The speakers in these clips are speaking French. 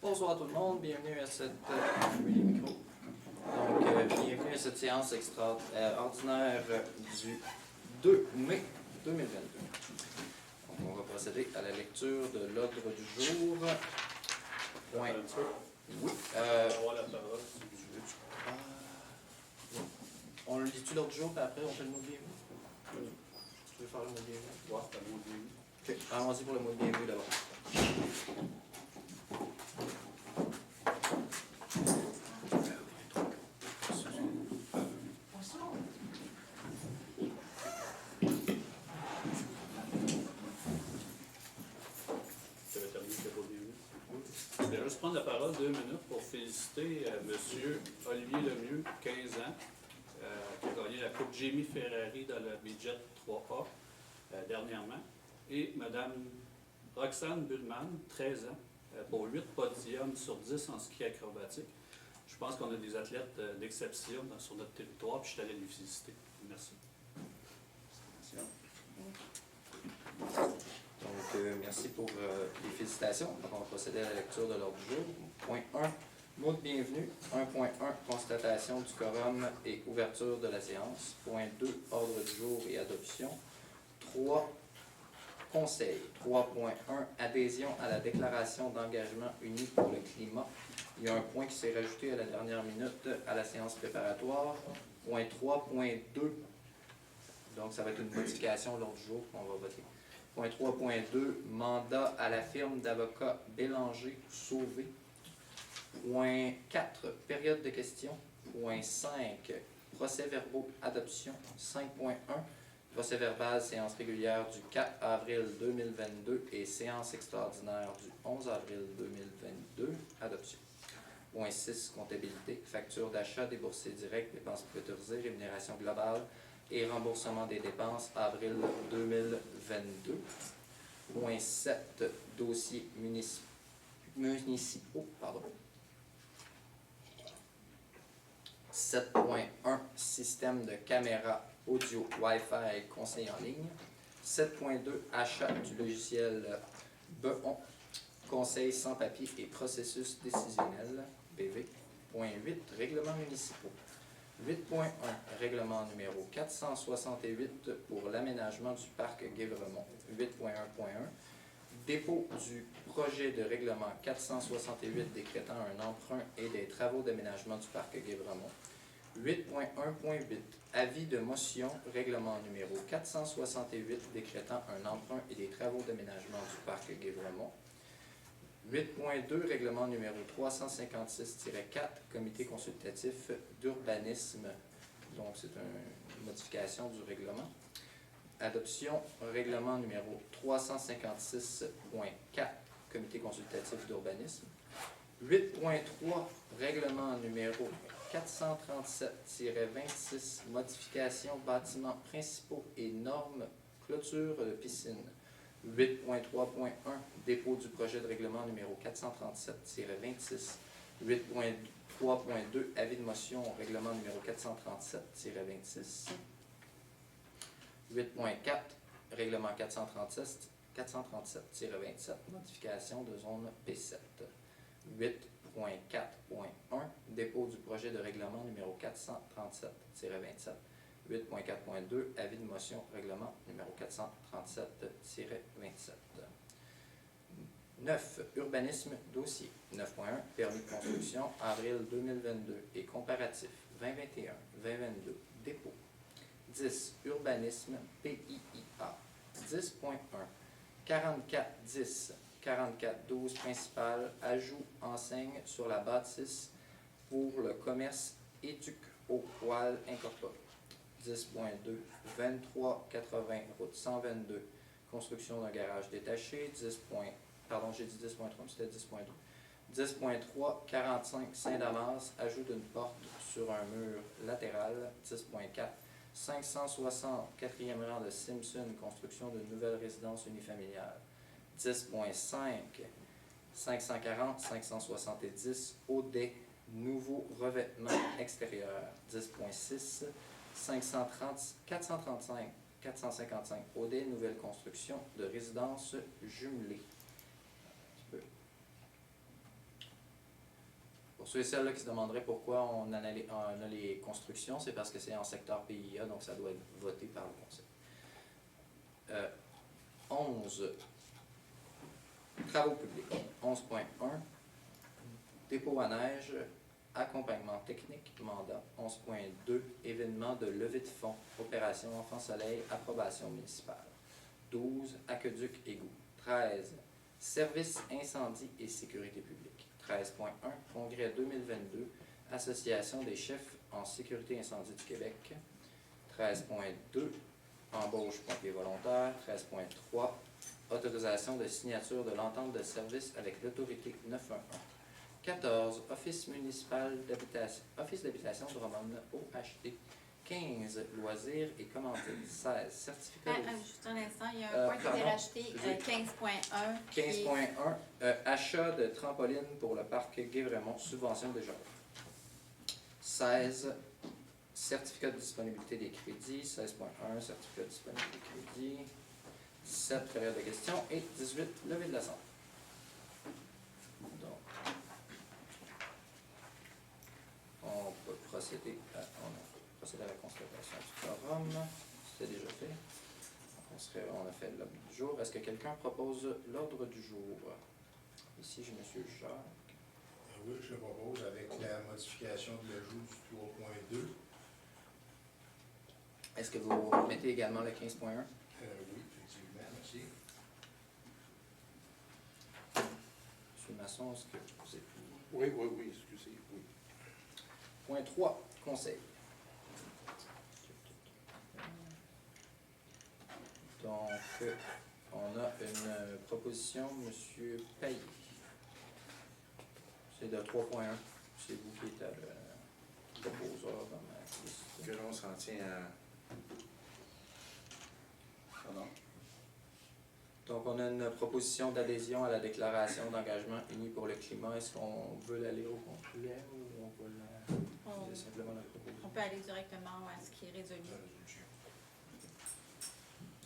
Bonsoir à tout le monde, bienvenue à cette bienvenue à cette séance extraordinaire du 2 mai 2022. Donc, on va procéder à la lecture de l'ordre du jour. Point. Oui. On le lit-tu l'ordre du jour, puis après on fait le mot de bienvenue? Tu veux faire le mot de bienvenue? Ouais, c'est le mot de bienvenue. Ok, allons-y pour le mot de bienvenue d'abord. Je vais juste prendre la parole 2 minutes pour féliciter M. Olivier Lemieux, 15 ans, qui a gagné la Coupe Jamie Ferrari dans la Midget 3A dernièrement, et Mme Roxane Bullman, 13 ans, pour 8 podiums sur 10 en ski acrobatique. Je pense qu'on a des athlètes d'exception sur notre territoire, puis je suis allé les féliciter. Merci. Donc, merci pour les félicitations. Donc, on va procéder à la lecture de l'ordre du jour. Point 1, mot de bienvenue. 1.1, constatation du quorum et ouverture de la séance. Point 2, ordre du jour et adoption. 3, conseil. 3.1, adhésion à la déclaration d'engagement uni pour le climat. Il y a un point qui s'est rajouté à la dernière minute à la séance préparatoire. Point 3.2, donc ça va être une modification de l'ordre du jour qu'on va voter. Point 3.2, mandat à la firme d'avocats Bélanger Sauvé. Point 4, période de questions. Point 5, procès-verbaux adoption. 5.1, procès-verbal séance régulière du 4 avril 2022 et séance extraordinaire du 11 avril 2022, adoption. Point 6, comptabilité, facture d'achat, déboursé direct, dépenses préautorisées, rémunération globale et remboursement des dépenses avril 2022. Point 7, dossiers municipaux. 7.1, système de caméra audio Wi-Fi conseil en ligne. 7.2, achat du logiciel Beon, conseil sans papier et processus décisionnel, BV. Point 8, règlements municipaux. 8.1, règlement numéro 468 pour l'aménagement du parc Guévremont. 8.1.1, dépôt du projet de règlement 468 décrétant un emprunt et des travaux d'aménagement du parc Guévremont. 8.1.8, avis de motion, règlement numéro 468 décrétant un emprunt et des travaux d'aménagement du parc Guévremont. 8.2, règlement numéro 356-4, comité consultatif d'urbanisme. Donc, c'est une modification du règlement. Adoption, règlement numéro 356.4, comité consultatif d'urbanisme. 8.3, règlement numéro 437-26, modification bâtiments principaux et normes clôture de piscine. 8.3.1, dépôt du projet de règlement numéro 437-26. 8.3.2, avis de motion au règlement numéro 437-26. 8.4, règlement 437-27, modification de zone P7. 8.4.1, dépôt du projet de règlement numéro 437-27. 8.4.2, avis de motion, règlement numéro 437-27. 9. Urbanisme, dossier. 9.1, permis de construction, avril 2022 et comparatif 2021-2022, dépôt. 10. Urbanisme, PIIA. 10.1, 44-10, 44-12 principal, ajout enseigne sur la bâtisse pour le commerce éduc au poil incorporé. 10.2, 2380 route 122, construction d'un garage détaché. 10. Pardon, j'ai dit 10.3, c'était 10.2. 10.3, 45 Saint-Damas, ajout d'une porte sur un mur latéral. 10.4, 560 4e rang de Simpson, construction d'une nouvelle résidence unifamiliale. 10.5, 540 570 Audet, nouveau revêtement extérieur. 10.6, 455 Audet, nouvelle construction de résidence jumelée. Pour ceux et celles là, qui se demanderaient pourquoi on a les constructions, c'est parce que c'est en secteur PIA, donc ça doit être voté par le conseil. 11. Travaux publics. 11.1. Dépôt à neige, accompagnement technique, mandat. 11.2. Événement de levée de fonds, opération Enfant Soleil, approbation municipale. 12. Aqueduc égout. 13. Service incendie et sécurité publique. 13.1. Congrès 2022, Association des chefs en sécurité incendie du Québec. 13.2. Embauche pompiers volontaires. 13.3. Autorisation de signature de l'entente de service avec l'autorité 911. 14. Office municipal d'habitation, Office d'habitation de Drummond, OHD. 15. Loisirs et commandites. 16. Certificat de... Juste un instant, il y a un point qui a été rajouté, 15.1. 15.1. Achat de trampoline pour le parc Guy-Vremont, subvention déjà. 16. Certificat de disponibilité des crédits. 16.1. Certificat de disponibilité des crédits. 17. Période de questions. Et 18. Levée de la centre. Donc, on peut procéder à la constatation du quorum. C'est déjà fait. On a fait l'ordre du jour. Est-ce que quelqu'un propose l'ordre du jour? Ici, j'ai M. Jacques. Oui, je le propose avec la modification de l'ajout du 3.2. Est-ce que vous mettez également le 15.1? Oui, effectivement, merci. M. Masson, est-ce que vous êtes... Oui, excusez, oui. Point 3, conseil. Donc, on a une proposition, M. Payet. C'est de 3.1. C'est vous qui êtes le proposeur dans ma liste. Que l'on s'en tient à... Pardon? Donc, on a une proposition d'adhésion à la déclaration d'engagement unis pour le climat. Est-ce qu'on veut la lire au complet ou on va la... simplement la proposer? On peut aller directement à ce qui est résolu.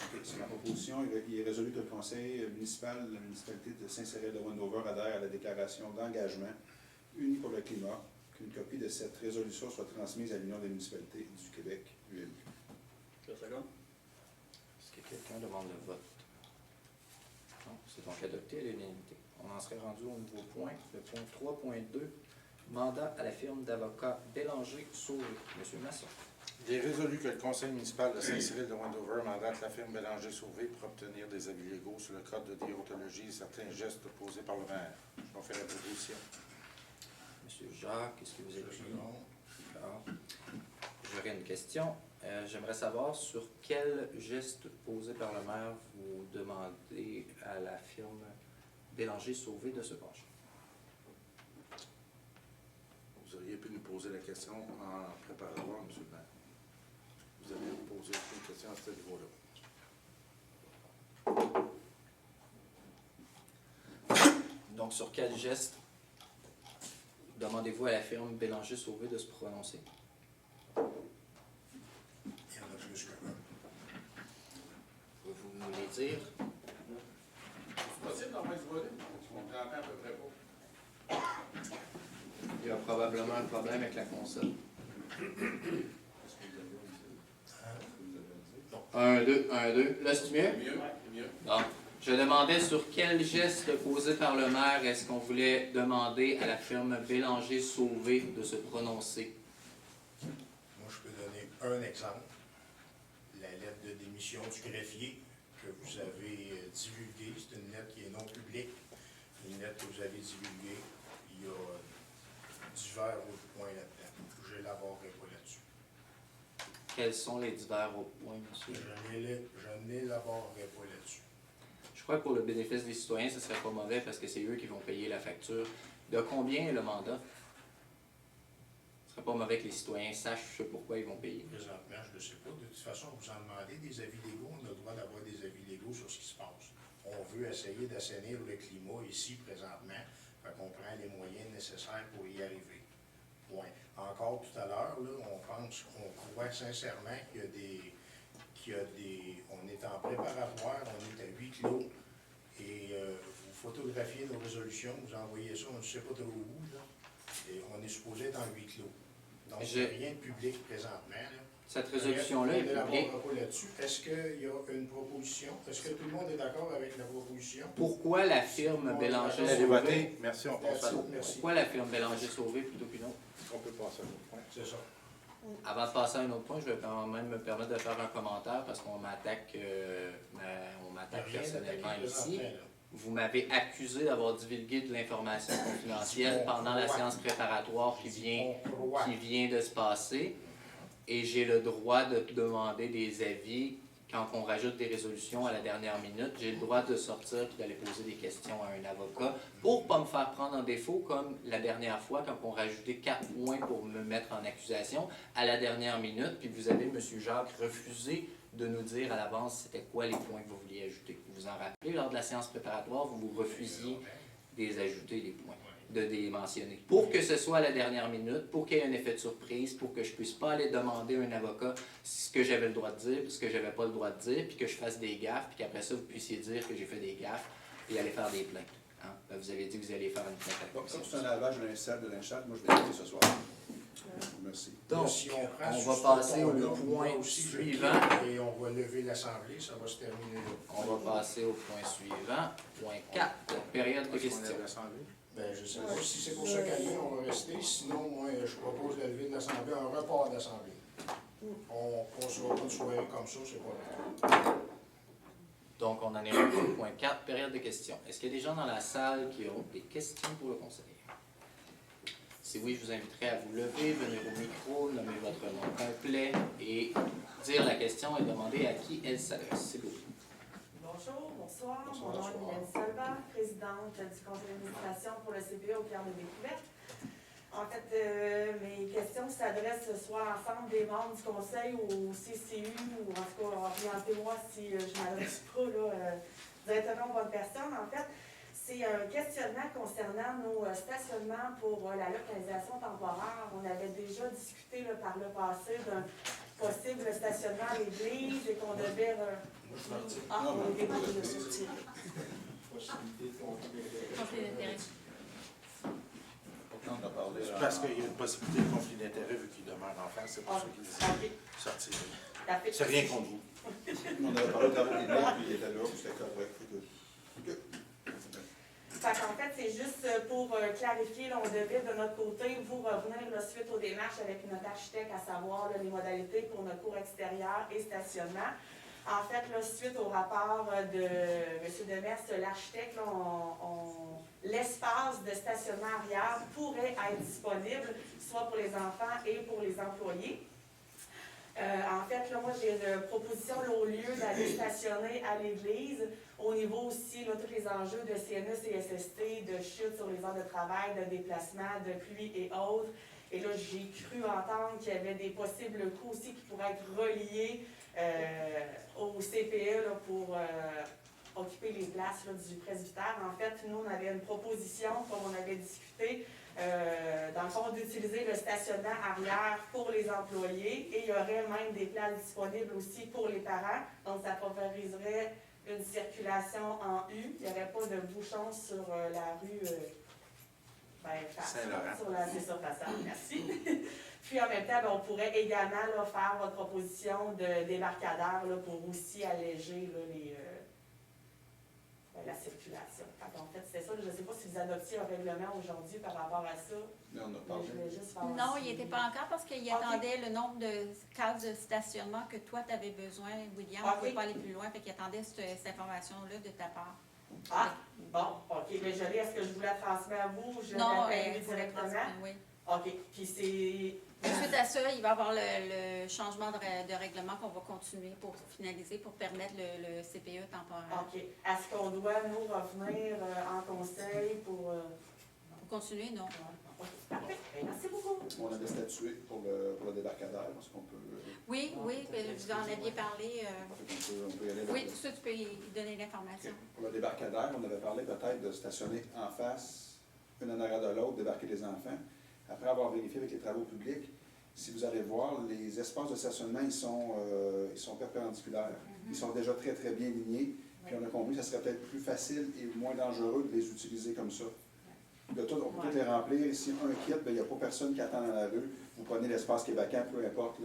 Okay, c'est la proposition. Il est résolu que le conseil municipal, la municipalité de Saint-Cyril-de-Wendover adhère à la déclaration d'engagement unis pour le climat, qu'une copie de cette résolution soit transmise à l'Union des municipalités du Québec, UMQ. Est-ce que quelqu'un demande le vote? Non, c'est donc adopté à l'unanimité. On en serait rendu au nouveau point, le point 3.2, mandat à la firme d'avocats Bélanger-Sauvé. M. Masson. Il est résolu que le conseil municipal de Saint-Cyril-de-Wendover mandate la firme Bélanger-Sauvé pour obtenir des avis légaux sur le code de déontologie et certains gestes posés par le maire. Je vais faire la proposition. M. Jacques, est-ce que vous êtes Non. d'accord? J'aurais une question. J'aimerais savoir sur quel geste posé par le maire vous demandez à la firme Bélanger-Sauvé de se pencher. Vous auriez pu nous poser la question en préparatoire, M. le maire. Vous avez posé une question à ce niveau-là. Donc, sur quel geste demandez-vous à la firme Bélanger-Sauvé de se prononcer? Il y en a plus qu'un. Pouvez-vous nous les dire? C'est possible d'envoyer du volet? On entend à peu près pas. Il y a probablement un problème avec la console. 1, 2, 1, 2. Là, c'est mieux? Mieux. Donc, je demandais sur quel geste posé par le maire est-ce qu'on voulait demander à la firme Bélanger-Sauvé de se prononcer. Moi, je peux donner un exemple. La lettre de démission du greffier que vous avez divulguée. C'est une lettre qui est non publique. Une lettre que vous avez divulguée. Il y a divers autres points là-dedans. Je n'élaborerai pas là-dessus. Quels sont les divers autres points, monsieur? Je n'élaborerai pas là-dessus. Je crois que pour le bénéfice des citoyens, ce ne serait pas mauvais parce que c'est eux qui vont payer la facture. De combien est le mandat? Ce ne serait pas mauvais que les citoyens sachent pourquoi ils vont payer. Présentement, je ne le sais pas. De toute façon, vous en demandez des avis légaux. On a le droit d'avoir des avis légaux sur ce qui se passe. On veut essayer d'assainir le climat ici, présentement. Fait qu'on prend les moyens nécessaires pour y arriver. Point. Encore tout à l'heure, on pense, on croit sincèrement qu'il y a des, on est en préparatoire, on est à huis clos, et vous photographiez nos résolutions, vous envoyez ça, on ne sait pas trop où, là. On est supposé être en huis clos. Donc, il Je- n'y a rien de public présentement. Là. Cette résolution-là est On publique. n'élaborera pas là-dessus. Est-ce qu'il y a une proposition? Est-ce que tout le monde est d'accord avec la proposition? Pourquoi la firme Bélanger Allez Sauvé? voter. Merci, on passe à l'autre. Merci. Pourquoi la firme Bélanger Sauvé plutôt qu'une autre? On peut passer à l'autre point. C'est ça. Avant de passer à un autre point, je vais quand même me permettre de faire un commentaire parce qu'on m'attaque Il n'y a rien personnellement d'attaqué ici. présentement, là. Vous m'avez accusé d'avoir divulgué de l'information confidentielle pendant la séance préparatoire qui vient de se passer. Et j'ai le droit de demander des avis quand on rajoute des résolutions à la dernière minute. J'ai le droit de sortir et d'aller poser des questions à un avocat pour ne pas me faire prendre en défaut comme la dernière fois quand on rajoutait 4 points pour me mettre en accusation à la dernière minute. Puis vous avez, M. Jacques, refusé de nous dire à l'avance c'était quoi les points que vous vouliez ajouter. Vous vous en rappelez, lors de la séance préparatoire, vous refusiez des ajouter les points, de les mentionner. Pour que ce soit à la dernière minute, pour qu'il y ait un effet de surprise, pour que je ne puisse pas aller demander à un avocat ce que j'avais le droit de dire, ce que je n'avais pas le droit de dire, puis que je fasse des gaffes, puis qu'après ça, vous puissiez dire que j'ai fait des gaffes, et aller faire des plaintes. Hein? Vous avez dit que vous alliez faire une plainte à la Donc, comme commission. c'est un lavage de linchette, moi, je vais arrêter ce soir. Merci. Donc, Si on prend on sur va ce passer au ton-là, moi point aussi, je suivant. quitte Et on va lever l'Assemblée, ça va se terminer là. On va passer au point suivant. Point 4, période de Est-ce qu'on questions. lève l'Assemblée? Ben, je sais pas si c'est pour ça qu'à lui, on va rester. Sinon, moi, je propose de lever de l'Assemblée, un report d'Assemblée. On ne passera pas de soirée comme ça, c'est pas grave. Donc, on en est rendu au point 4, période de questions. Est-ce qu'il y a des gens dans la salle qui ont des questions pour le conseiller? Si oui, je vous inviterai à vous lever, venir au micro, nommer votre nom complet et dire la question et demander à qui elle s'adresse. C'est beau. Bonjour, bonsoir. Bonsoir, Mon nom est bonsoir. Mylène Solva, présidente du conseil d'administration pour le CPE au cœur de découverte. En fait, mes questions s'adressent soit à l'ensemble des membres du conseil ou au CCU, ou en tout cas, orientez-moi si je ne m'adresse pas là, directement aux bonnes personnes. En fait, c'est un questionnement concernant nos stationnements pour la localisation temporaire. On avait déjà discuté là, par le passé d'un possible stationnement à l'église et qu'on devait... on est débattu de sortir. Conflit d'intérêt. Pourtant, on a parlé. C'est parce qu'il y a une possibilité de conflit d'intérêt vu qu'il demeure en face, c'est pour ça qu'il dit sortir. C'est rien contre vous. On avait parlé de travaux publics, puis il était là, puis c'était correct. OK. Fait qu'en fait, c'est juste pour clarifier, là, on devait de notre côté vous revenir là, suite aux démarches avec notre architecte, à savoir là, les modalités pour notre cour extérieure et stationnement. En fait, là, suite au rapport de M. Demers, l'architecte, là, l'espace de stationnement arrière pourrait être disponible, soit pour les enfants et pour les employés. En fait, là, moi, j'ai une proposition là, au lieu d'aller stationner à l'église, au niveau aussi, là, tous les enjeux de CNE, CSST, de chute sur les heures de travail, de déplacement, de pluie et autres. Et là, j'ai cru entendre qu'il y avait des possibles coûts aussi qui pourraient être reliés au CPE là, pour occuper les places là, du presbytère. En fait, nous, on avait une proposition, comme on avait discuté, dans le fond, d'utiliser le stationnement arrière pour les employés et il y aurait même des places disponibles aussi pour les parents. Donc, ça favoriserait une circulation en U. Il n'y aurait pas de bouchon sur la rue Saint-Laurent. c'est ça, façade, merci. Puis en même temps, ben, on pourrait également là, faire votre proposition de débarcadère là, pour aussi alléger là, la circulation. En fait, c'était ça. Je ne sais pas si vous adoptiez un règlement aujourd'hui par rapport à ça. Mais on a Mais parlé. je voulais juste faire Non, un il suivi. n'était pas encore parce qu'il attendait le nombre de cases de stationnement que toi, tu avais besoin, William. On ne pouvait pas aller plus loin, fait qu'il attendait cette information-là de ta part. Ah, bon, OK. Mais je l'ai, est-ce que je vous la transmets à vous ou je Non, l'appelle pour le directement? transmettre, oui. OK. Puis c'est... Suite à ça, il va y avoir le changement de règlement qu'on va continuer pour finaliser, pour permettre le CPE temporaire. OK. Est-ce qu'on doit nous revenir en conseil pour... Pour continuer, non. OK, parfait. Bien, merci beaucoup. On avait statué pour le débarcadère, parce qu'on peut. Oui, oui, vous en aviez parlé. On peut y aller Oui, là. tout ça, tu peux y donner l'information. OK. Pour le débarcadère, on avait parlé peut-être de stationner en face, une en arrière de l'autre, débarquer les enfants. Après avoir vérifié avec les travaux publics, si vous allez voir, les espaces de stationnement, ils sont perpendiculaires. Ils sont déjà très, très bien lignés. Puis on a compris que ça serait peut-être plus facile et moins dangereux de les utiliser comme ça. on peut toutes les remplir. Si un quitte, il n'y a pas personne qui attend dans la rue. Vous prenez l'espace qui est vacant, peu importe.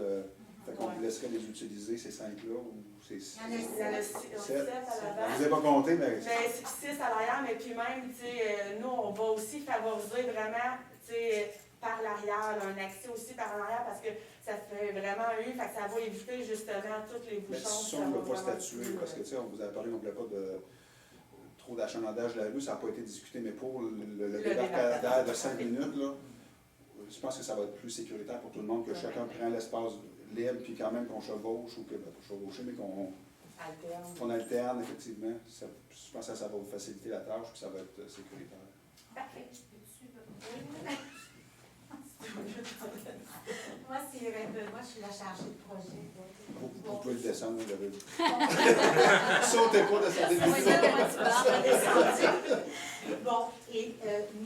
Fait qu'on vous laisserait les utiliser, ces 5-là, ou ces Il y en a 6 à 7. l'avant. Vous n'avez pas compté, mais... Ben, c'est 6 à l'arrière, mais puis même, tu sais, nous, on va aussi favoriser vraiment, tu sais, par l'arrière, un accès aussi par l'arrière, parce que ça fait vraiment fait que ça va éviter justement tous les Mais bouchons. si on ne peut pas statuer, parce que, tu sais, on vous avait parlé, on ne voulait pas de trop d'achalandage de la rue, ça n'a pas été discuté, mais pour le débarcadère de 5 minutes, là, je pense que ça va être plus sécuritaire pour tout le monde, que chacun prenne l'espace libre, puis quand même qu'on chevauche, ou que, pas chevaucher, mais qu'on alterne, effectivement. Je pense que ça va vous faciliter la tâche, puis ça va être sécuritaire. Parfait. Moi, je suis la chargée de projet. Vous pouvez le descendre, vous l'avez vu. Sautez pas de cette Bon, et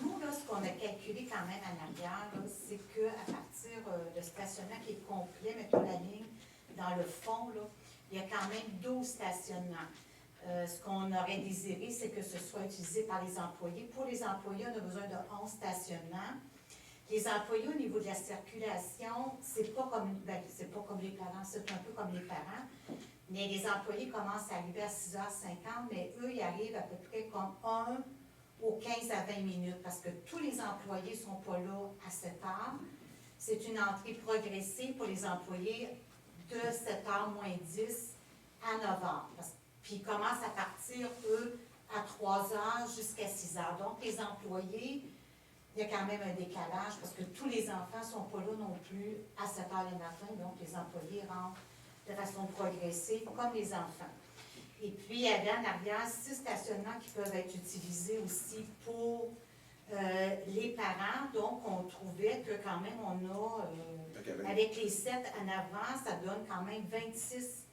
nous, là, ce qu'on a calculé quand même en arrière, c'est qu'à partir de stationnement qui est complet, mettons la ligne dans le fond, là, il y a quand même 12 stationnements. Ce qu'on aurait désiré, c'est que ce soit utilisé par les employés. Pour les employés, on a besoin de 11 stationnements. Les employés, au niveau de la circulation, c'est pas comme les parents, c'est un peu comme les parents. Mais les employés commencent à arriver à 6h50, mais eux, ils arrivent à peu près comme 1 aux 15 à 20 minutes, parce que tous les employés ne sont pas là à 7h. C'est une entrée progressive pour les employés de 7h moins 10 à 9h. Puis ils commencent à partir, eux, à 3h jusqu'à 6h. Donc, les employés, il y a quand même un décalage parce que tous les enfants ne sont pas là non plus à 7h le matin. Donc, les employés rentrent de façon progressive, comme les enfants. Et puis, il y avait en arrière 6 stationnements qui peuvent être utilisés aussi pour les parents. Donc, on trouvait que quand même, on a, avec les 7 en avant, ça donne quand même 26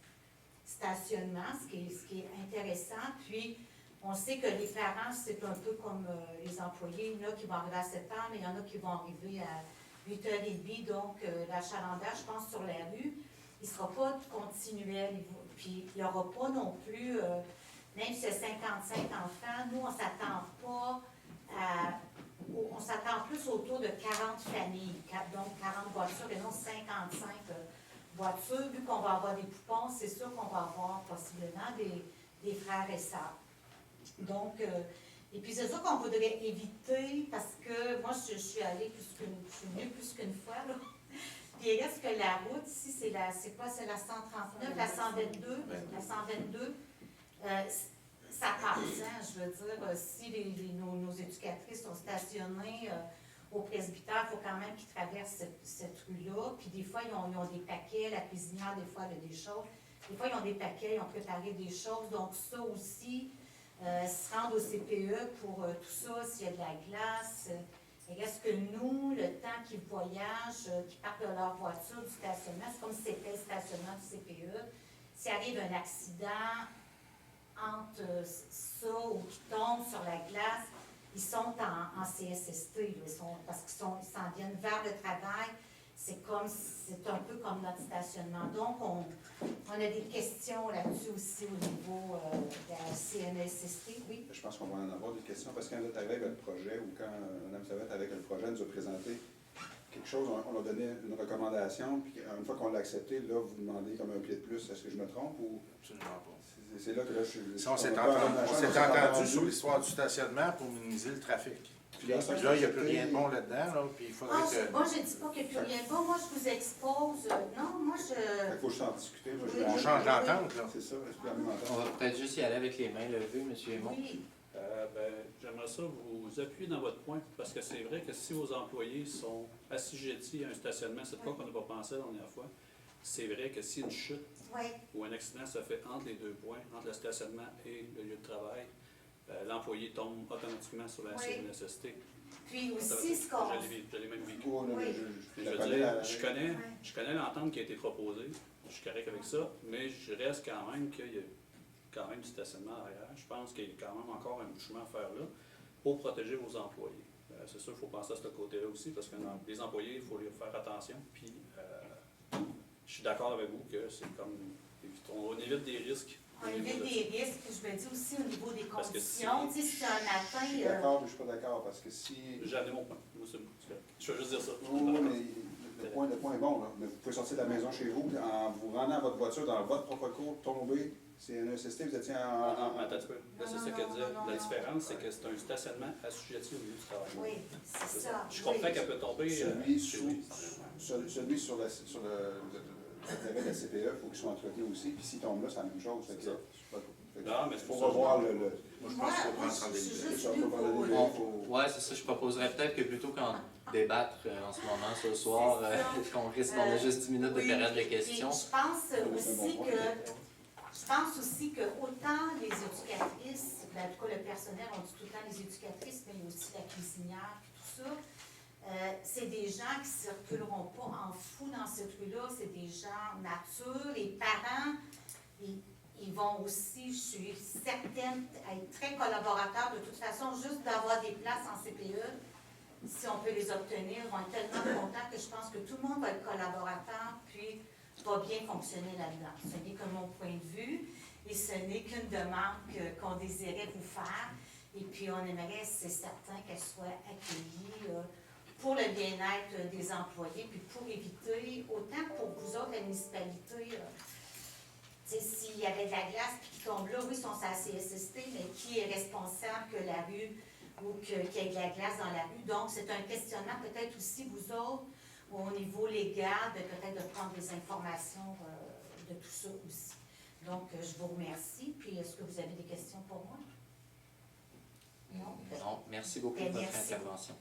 stationnements, ce qui est intéressant. Puis, on sait que les parents, c'est un peu comme les employés. Il y en a qui vont arriver à 7 h, mais il y en a qui vont arriver à 8h30. Donc, l'achalandage, je pense, sur la rue, il ne sera pas continuel. Puis, il n'y aura pas non plus, même si c'est 55 enfants, nous, on ne s'attend pas à... On s'attend plus autour de 40 familles, donc 40 voitures, et non 55 voitures. Vu qu'on va avoir des poupons, c'est sûr qu'on va avoir possiblement des frères et sœurs. Donc, et puis c'est ça qu'on voudrait éviter, parce que moi, je suis allée venue plus qu'une fois, là. Puis il reste que la route, ici, c'est la 139, la 122, la 122, ça passe, hein, je veux dire, si nos éducatrices sont stationnées au presbytère, il faut quand même qu'ils traversent cette rue-là. Puis des fois, ils ont des paquets, la cuisinière, des fois, elle a des choses. Des fois, ils ont des paquets, ils ont préparé des choses. Donc ça aussi, se rendre au CPE pour tout ça, s'il y a de la glace. Et est-ce que nous, le temps qu'ils voyagent, qu'ils partent de leur voiture, du stationnement, c'est comme si c'était le stationnement du CPE. S'il arrive un accident entre ça ou qu'ils tombent sur la glace, ils sont en CSST, parce qu'ils s'en viennent vers le travail. C'est un peu comme notre stationnement. Donc, on a des questions là-dessus aussi au niveau de la CNSST, oui. Je pense qu'on va en avoir des questions, parce que quand vous êtes arrivé avec le projet, ou quand Mme Savette avec le projet nous a présenté quelque chose, on a donné une recommandation, puis une fois qu'on l'a accepté, là, vous demandez comme un pied de plus. Est-ce que je me trompe ou... Absolument pas. C'est là que là, je suis... Si on s'est entendu sur l'histoire du stationnement pour minimiser le trafic. Puis là, il n'y a plus rien de bon là-dedans, là, puis il faudrait que... Moi, je ne dis pas qu'il n'y a plus rien de bon. Moi, je vous expose... Non, moi, je... Il faut juste en discuter. Moi, Oui, On change d'entente, là. C'est ça, c'est plus la même entente. On va peut-être juste y aller avec les mains levées, M. Aymon. Oui. J'aimerais ça vous appuyer dans votre point, parce que c'est vrai que si vos employés sont assujettis à un stationnement, c'est pas qu'on n'a pas pensé la dernière fois, c'est vrai que si une chute ou un accident se fait entre les deux points, entre le stationnement et le lieu de travail, l'employé tombe automatiquement sur la CNSST. Puis aussi, ce qu'on... Je l'ai même vécu. Je connais l'entente qui a été proposée, je suis correct avec ça, mais je reste quand même qu'il y a quand même du stationnement arrière. Je pense qu'il y a quand même encore un bout de chemin à faire là pour protéger vos employés. C'est sûr qu'il faut penser à ce côté-là aussi, parce que les employés, il faut leur faire attention. Puis, je suis d'accord avec vous que c'est comme... On évite des risques Enlever des risques, puis je me dis aussi au niveau des Parce que conditions, tu sais, si un Je matin, suis d'accord, mais je ne suis pas d'accord, parce que si... J'en ai mon point. Moi, c'est bon. C'est correct. Je vais juste dire ça. Oui, mais le point est bon, là. Mais vous pouvez sortir de la maison chez vous, puis en vous rendant à votre voiture dans votre propre cours, tomber, c'est un ESST, vous étiez en... Attends un peu. Là, c'est ça qu'elle disait. La différence, c'est que c'est un stationnement assujetti au milieu du travail. oui, c'est ça. Je comprends qu'elle peut tomber Celui chez lui. celui sur l'intérêt de la CPE, il faut qu'il soit entretenu aussi, puis s'il tombe là, c'est la même chose. C'est ça. Il Non, mais c'est faut pour ça que je revoir parle. Moi, je pense qu'il faut prendre ça en je suis délibéré. juste venue pour... Ouais, c'est ça. Je proposerais peut-être que plutôt qu'en débattre en ce moment, ce soir, qu'on risque, on a juste 10 minutes de Oui. période de Puis questions. je pense aussi que autant les éducatrices, ben, en tout cas le personnel, on dit tout le temps les éducatrices, mais aussi la cuisinière, puis tout ça, c'est des gens qui ne circuleront pas en fou dans cette rue-là, c'est des gens nature, les parents, ils vont aussi, je suis certaine, être très collaborateurs. De toute façon, juste d'avoir des places en CPE, si on peut les obtenir, vont être tellement contents que je pense que tout le monde va être collaborateur, puis va bien fonctionner là-dedans. Ce n'est que mon point de vue, et ce n'est qu'une demande qu'on désirait vous faire. Et puis, on aimerait, c'est certain, qu'elle soit accueillie pour le bien-être des employés, puis pour éviter, autant pour vous autres, la municipalité, s'il y avait de la glace puis qui tombe là, oui, ils sont à la CSST, mais qui est responsable que la rue ou qu'il y ait de la glace dans la rue? Donc, c'est un questionnement peut-être aussi, vous autres, au niveau légal, peut-être de prendre des informations de tout ça aussi. Donc, je vous remercie. Puis, est-ce que vous avez des questions pour moi? Non? Non, merci beaucoup de votre Merci. intervention.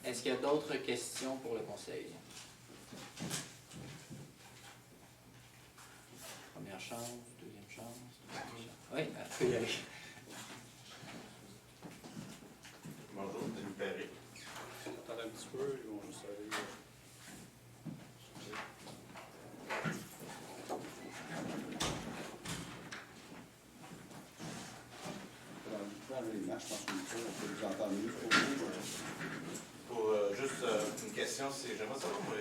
Est-ce qu'il y a d'autres questions pour le conseil? Première chance, deuxième chance, troisième chance. Oui, elle peut y aller. Bonjour, Denis Perry. Attends un petit peu, ils vont juste aller. Dans les matchs, je pense qu'on peut vous entendre mieux. Pour juste une question, c'est j'aimerais savoir, moi,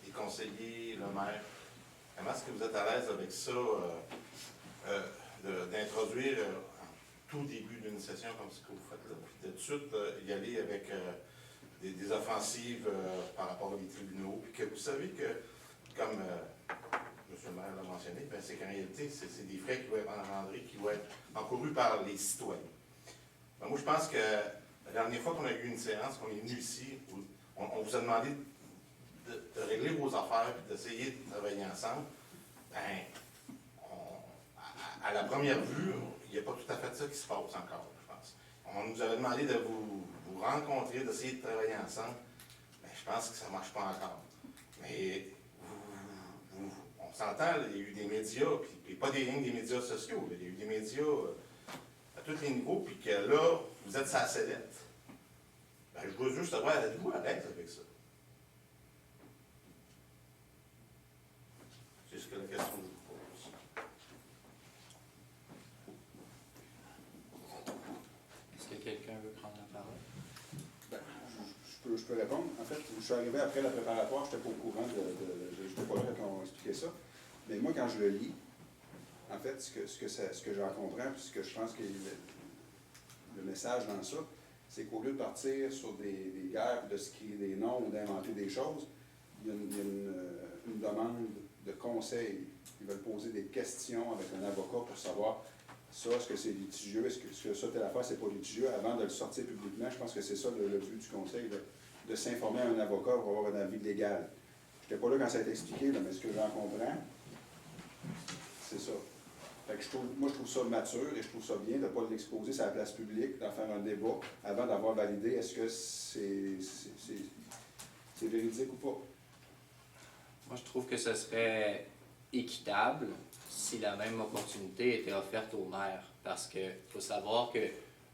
les conseillers, le maire, comment est-ce que vous êtes à l'aise avec ça, d'introduire en tout début d'une session comme ce que vous faites là, puis de tout de suite y aller avec des offensives par rapport aux tribunaux, puis que vous savez que, comme M. le maire l'a mentionné, ben, c'est qu'en réalité, c'est des frais qui vont être engendrés, qui vont être encourus par les citoyens. Ben, moi, je pense que la dernière fois qu'on a eu une séance, qu'on est venu ici, on vous a demandé de régler vos affaires et d'essayer de travailler ensemble. Ben, à la première vue, il n'y a pas tout à fait ça qui se passe encore, je pense. On nous avait demandé de vous rencontrer, d'essayer de travailler ensemble. Ben, je pense que ça ne marche pas encore. Mais on s'entend, il y a eu des médias, puis pas rien que des médias sociaux, il y a eu des médias à tous les niveaux, puis que là, vous êtes sa sellette. Ben, je veux juste savoir, êtes-vous à l'aise avec ça? C'est ce que la question vous pose. Est-ce que quelqu'un veut prendre la parole? Ben, je peux répondre. En fait, je suis arrivé après la préparatoire, je n'étais pas au courant, je n'étais pas là quand on expliquait ça. Mais moi, quand je le lis, en fait, ce que j'en comprends, puis ce que je pense que le message dans ça, c'est qu'au lieu de partir sur des guerres, de se créer des noms ou d'inventer des choses, il y a une demande de conseil. Ils veulent poser des questions avec un avocat pour savoir ça, est-ce que c'est litigieux, est-ce que ça, telle affaire, c'est pas litigieux, avant de le sortir publiquement. Je pense que c'est ça le but du conseil, de s'informer à un avocat pour avoir un avis légal. Je n'étais pas là quand ça a été expliqué, là, mais ce que j'en comprends, c'est ça. Fait que moi, je trouve ça mature et je trouve ça bien de ne pas l'exposer sur la place publique, d'en faire un débat avant d'avoir validé est-ce que c'est véridique ou pas. Moi, je trouve que ce serait équitable si la même opportunité était offerte aux maires. Parce qu'il faut savoir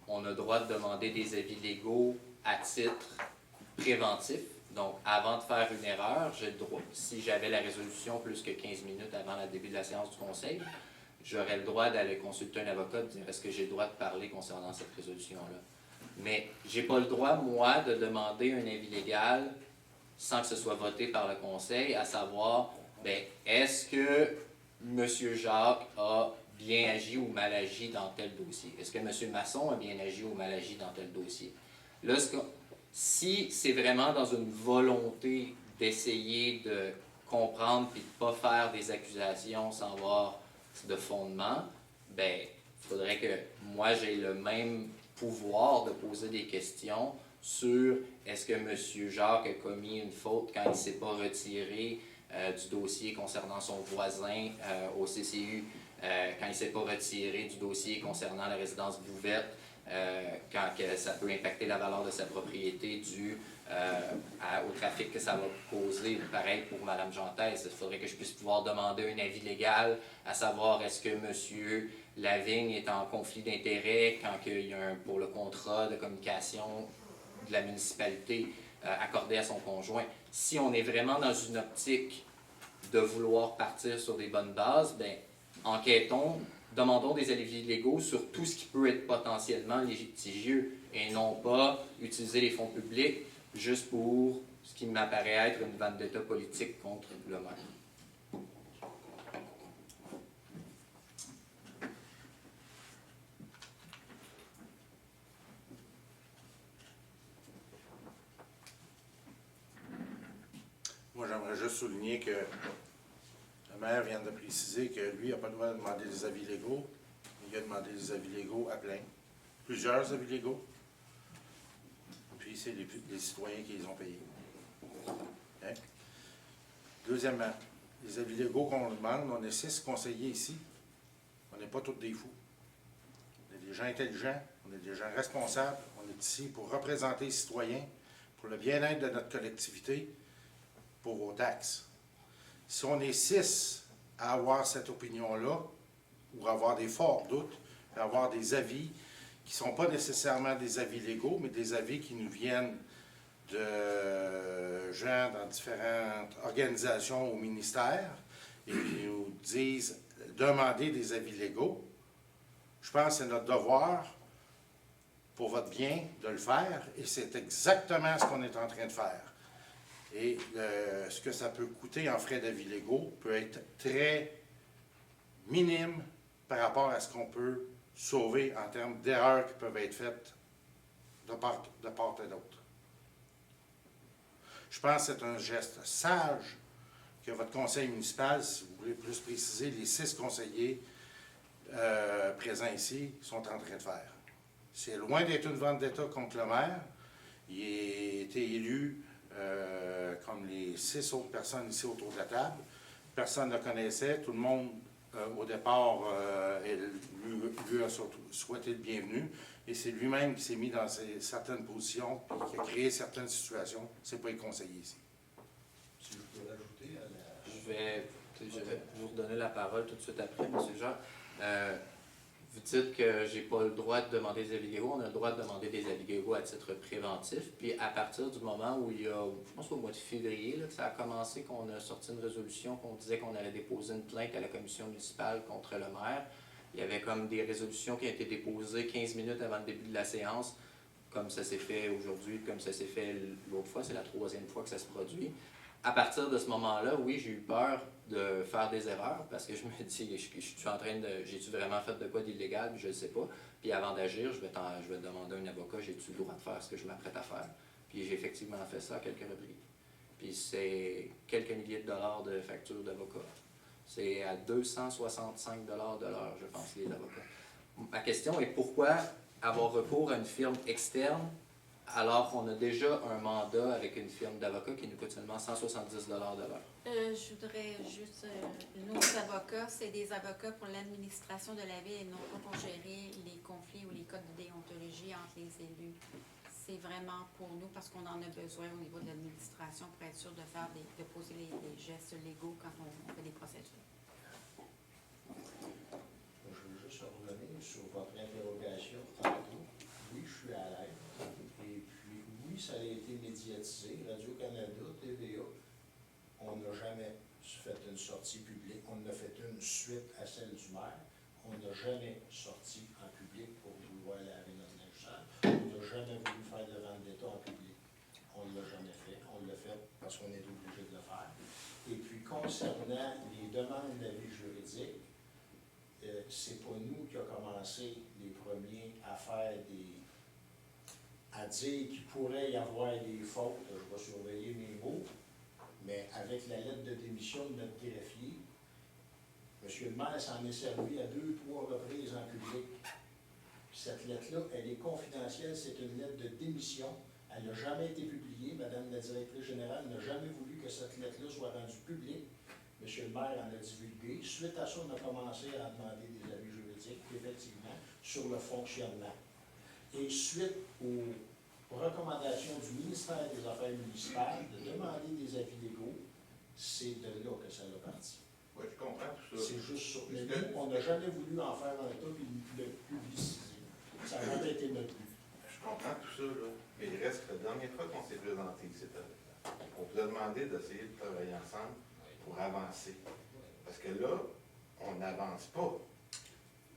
qu'on a le droit de demander des avis légaux à titre préventif. Donc, avant de faire une erreur, j'ai le droit, si j'avais la résolution plus que 15 minutes avant le début de la séance du conseil, j'aurais le droit d'aller consulter un avocat et de dire est-ce que j'ai le droit de parler concernant cette résolution-là. Mais j'ai pas le droit, moi, de demander un avis légal sans que ce soit voté par le conseil, à savoir, est-ce que M. Jacques a bien agi ou mal agi dans tel dossier? Est-ce que M. Masson a bien agi ou mal agi dans tel dossier? Là, si c'est vraiment dans une volonté d'essayer de comprendre et de ne pas faire des accusations sans avoir de fondement, ben, il faudrait que moi j'ai le même pouvoir de poser des questions sur est-ce que M. Jacques a commis une faute quand il ne s'est pas retiré du dossier concernant son voisin au CCU, quand il ne s'est pas retiré du dossier concernant la résidence Bouvette, quand ça peut impacter la valeur de sa propriété due au trafic que ça va causer. Pareil pour Mme Jantès, il faudrait que je puisse pouvoir demander un avis légal à savoir est-ce que M. Lavigne est en conflit d'intérêts quand il y a pour le contrat de communication de la municipalité accordé à son conjoint. Si on est vraiment dans une optique de vouloir partir sur des bonnes bases, bien, enquêtons, demandons des avis légaux sur tout ce qui peut être potentiellement litigieux et non pas utiliser les fonds publics juste pour ce qui m'apparaît être une vendetta politique contre le maire. Moi, j'aimerais juste souligner que le maire vient de préciser que lui n'a pas le droit de demander des avis légaux. Il a demandé des avis légaux à plein. Plusieurs avis légaux. Puis, c'est les citoyens qui les ont payés. Hein? Deuxièmement, les avis légaux qu'on demande, on est 6 conseillers ici. On n'est pas tous des fous. On est des gens intelligents, on est des gens responsables. On est ici pour représenter les citoyens, pour le bien-être de notre collectivité, pour vos taxes. Si on est 6 à avoir cette opinion-là, ou avoir des forts doutes, et avoir des avis qui ne sont pas nécessairement des avis légaux, mais des avis qui nous viennent de gens dans différentes organisations au ministère et qui nous disent demander des avis légaux, je pense que c'est notre devoir pour votre bien de le faire et c'est exactement ce qu'on est en train de faire. Et ce que ça peut coûter en frais d'avis légaux peut être très minime par rapport à ce qu'on peut sauver en termes d'erreurs qui peuvent être faites de part et d'autre. Je pense que c'est un geste sage que votre conseil municipal, si vous voulez plus préciser, les 6 conseillers présents ici sont en train de faire. C'est loin d'être une vendetta contre le maire. Il a été élu comme les 6 autres personnes ici autour de la table. Personne ne le connaissait. Tout le monde, au départ, lui a surtout souhaité le bienvenu. Et c'est lui-même qui s'est mis dans certaines positions et qui a créé certaines situations. C'est pas le conseiller ici. Si je peux rajouter à la... Je vais vous redonner la parole tout de suite après, M. Jean. Vous dites que j'ai pas le droit de demander des avis légaux. On a le droit de demander des avis légaux à titre préventif. Puis à partir du moment où il y a, je pense au mois de février, là, que ça a commencé, qu'on a sorti une résolution, qu'on disait qu'on allait déposer une plainte à la commission municipale contre le maire. Il y avait comme des résolutions qui ont été déposées 15 minutes avant le début de la séance, comme ça s'est fait aujourd'hui, comme ça s'est fait l'autre fois. C'est la 3e fois que ça se produit. À partir de ce moment-là, oui, j'ai eu peur de faire des erreurs parce que je me dis, je suis en train de, j'ai-tu vraiment fait de quoi d'illégal, je ne sais pas. Puis avant d'agir, je vais demander à un avocat, j'ai-tu le droit de faire ce que je m'apprête à faire. Puis j'ai effectivement fait ça à quelques reprises. Puis c'est quelques milliers de dollars de factures d'avocat. C'est à 265 $ de l'heure, je pense, les avocats. Ma question est pourquoi avoir recours à une firme externe alors qu'on a déjà un mandat avec une firme d'avocats qui nous coûte seulement 170 $ de l'heure? Je voudrais juste... nos avocats, c'est des avocats pour l'administration de la ville et non pas pour gérer les conflits ou les codes de déontologie entre les élus. C'est vraiment pour nous parce qu'on en a besoin au niveau de l'administration pour être sûr de poser les gestes légaux quand on fait des procédures. Je veux juste revenir sur votre interrogation tantôt. Oui, je suis à l'aise. Et puis, oui, ça a été médiatisé. Radio-Canada, TVA, on n'a jamais fait une sortie publique. On a fait une suite à celle du maire. On n'a jamais sorti en public pour vouloir laver notre linge sale. On n'a jamais voulu faire de vendetta en public. On ne l'a jamais fait. On l'a fait parce qu'on est obligé de le faire. Et puis, concernant les demandes d'avis juridiques, c'est pas nous qui avons commencé les premiers à faire à dire qu'il pourrait y avoir des fautes, je vais surveiller mes mots, mais avec la lettre de démission de notre greffier, M. le maire s'en est servi à 2-3 reprises en public. Puis cette lettre-là, elle est confidentielle, c'est une lettre de démission. Elle n'a jamais été publiée. Madame la directrice générale n'a jamais voulu que cette lettre-là soit rendue publique. M. le maire en a divulgué. Suite à ça, on a commencé à demander des avis juridiques, effectivement, sur le fonctionnement. Et suite aux recommandations du ministère des Affaires municipales de demander des avis légaux, c'est de là que ça a parti. Oui, je comprends tout ça. C'est juste ça. Mais nous, on n'a jamais voulu en faire un tas et le publiciser. Ça n'a jamais été notre but. Je comprends tout ça, là. Mais il reste que la dernière fois qu'on s'est présenté ici, on vous a demandé d'essayer de travailler ensemble pour avancer. Parce que là, on n'avance pas.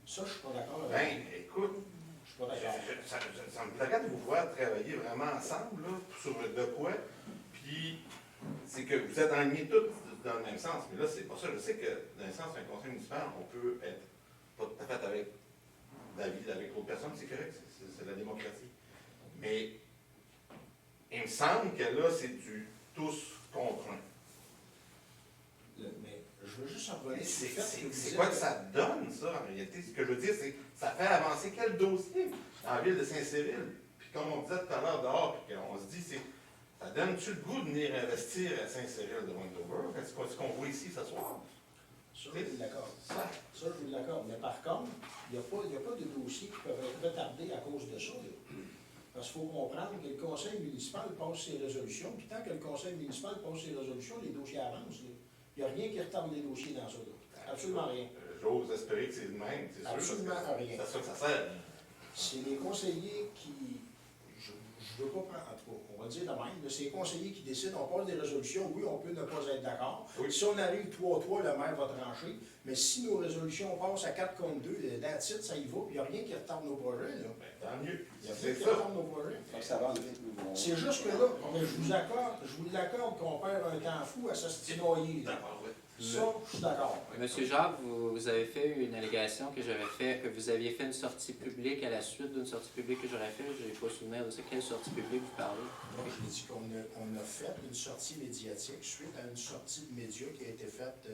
Ça, je ne suis pas d'accord avec Ben, écoute, je suis pas d'accord. ça me plairait de vous voir travailler vraiment ensemble, là, sur de quoi. Puis, c'est que vous êtes alignés tous dans le même sens. Mais là, c'est pas ça. Je sais que, dans le sens d'un conseil municipal, on peut être pas tout à fait avec David, avec d'autres personnes, c'est correct, c'est la démocratie. Mais, il me semble que là, c'est du tous contre un. Mais je veux juste en revenir sur le fait que vous C'est quoi que ça donne, ça, en réalité? Ce que je veux dire, c'est que ça fait avancer quel dossier dans la ville de Saint-Cyril? Puis comme on disait tout à l'heure dehors, puis qu'on se dit, ça donne-tu le goût de venir investir à Saint-Cyril de Wendover? Est-ce qu'on voit ici ce soir? Ça, je suis d'accord. Ça, je suis d'accord. Mais par contre, il n'y a pas de dossiers qui peuvent être retardés à cause de ça. Là. Parce qu'il faut comprendre que le conseil municipal passe ses résolutions, puis tant que le conseil municipal passe ses résolutions, les dossiers avancent. Là. Il n'y a rien qui retarde les dossiers dans ça. Là. Absolument rien. J'ose espérer que c'est le même, c'est sûr. Absolument rien. C'est ça que ça sert. C'est les conseillers qui... Je ne veux pas prendre, en tout cas, on va dire de même, c'est les conseillers qui décident, on passe des résolutions, oui, on peut ne pas être d'accord. Oui. Si on arrive 3-3, le maire va trancher, mais si nos résolutions passent à 4 contre 2, that's it, ça y va, puis il n'y a rien qui retarde nos projets. Là. Ben, tant mieux. Il n'y a rien C'est qui ça. retarde nos projets. Donc ça avance vite. C'est juste que là, mais je vous l'accorde qu'on perd un temps fou à s'ostinoyer. D'accord, oui. Ça, je suis d'accord. Monsieur Jacques, vous avez fait une allégation que j'avais fait, que vous aviez fait une sortie publique à la suite d'une sortie publique que j'aurais faite. Je n'ai pas souvenir de ça. Quelle sortie publique vous parlez? Donc, je l'ai dit qu'on a fait une sortie médiatique suite à une sortie de médias qui a été faite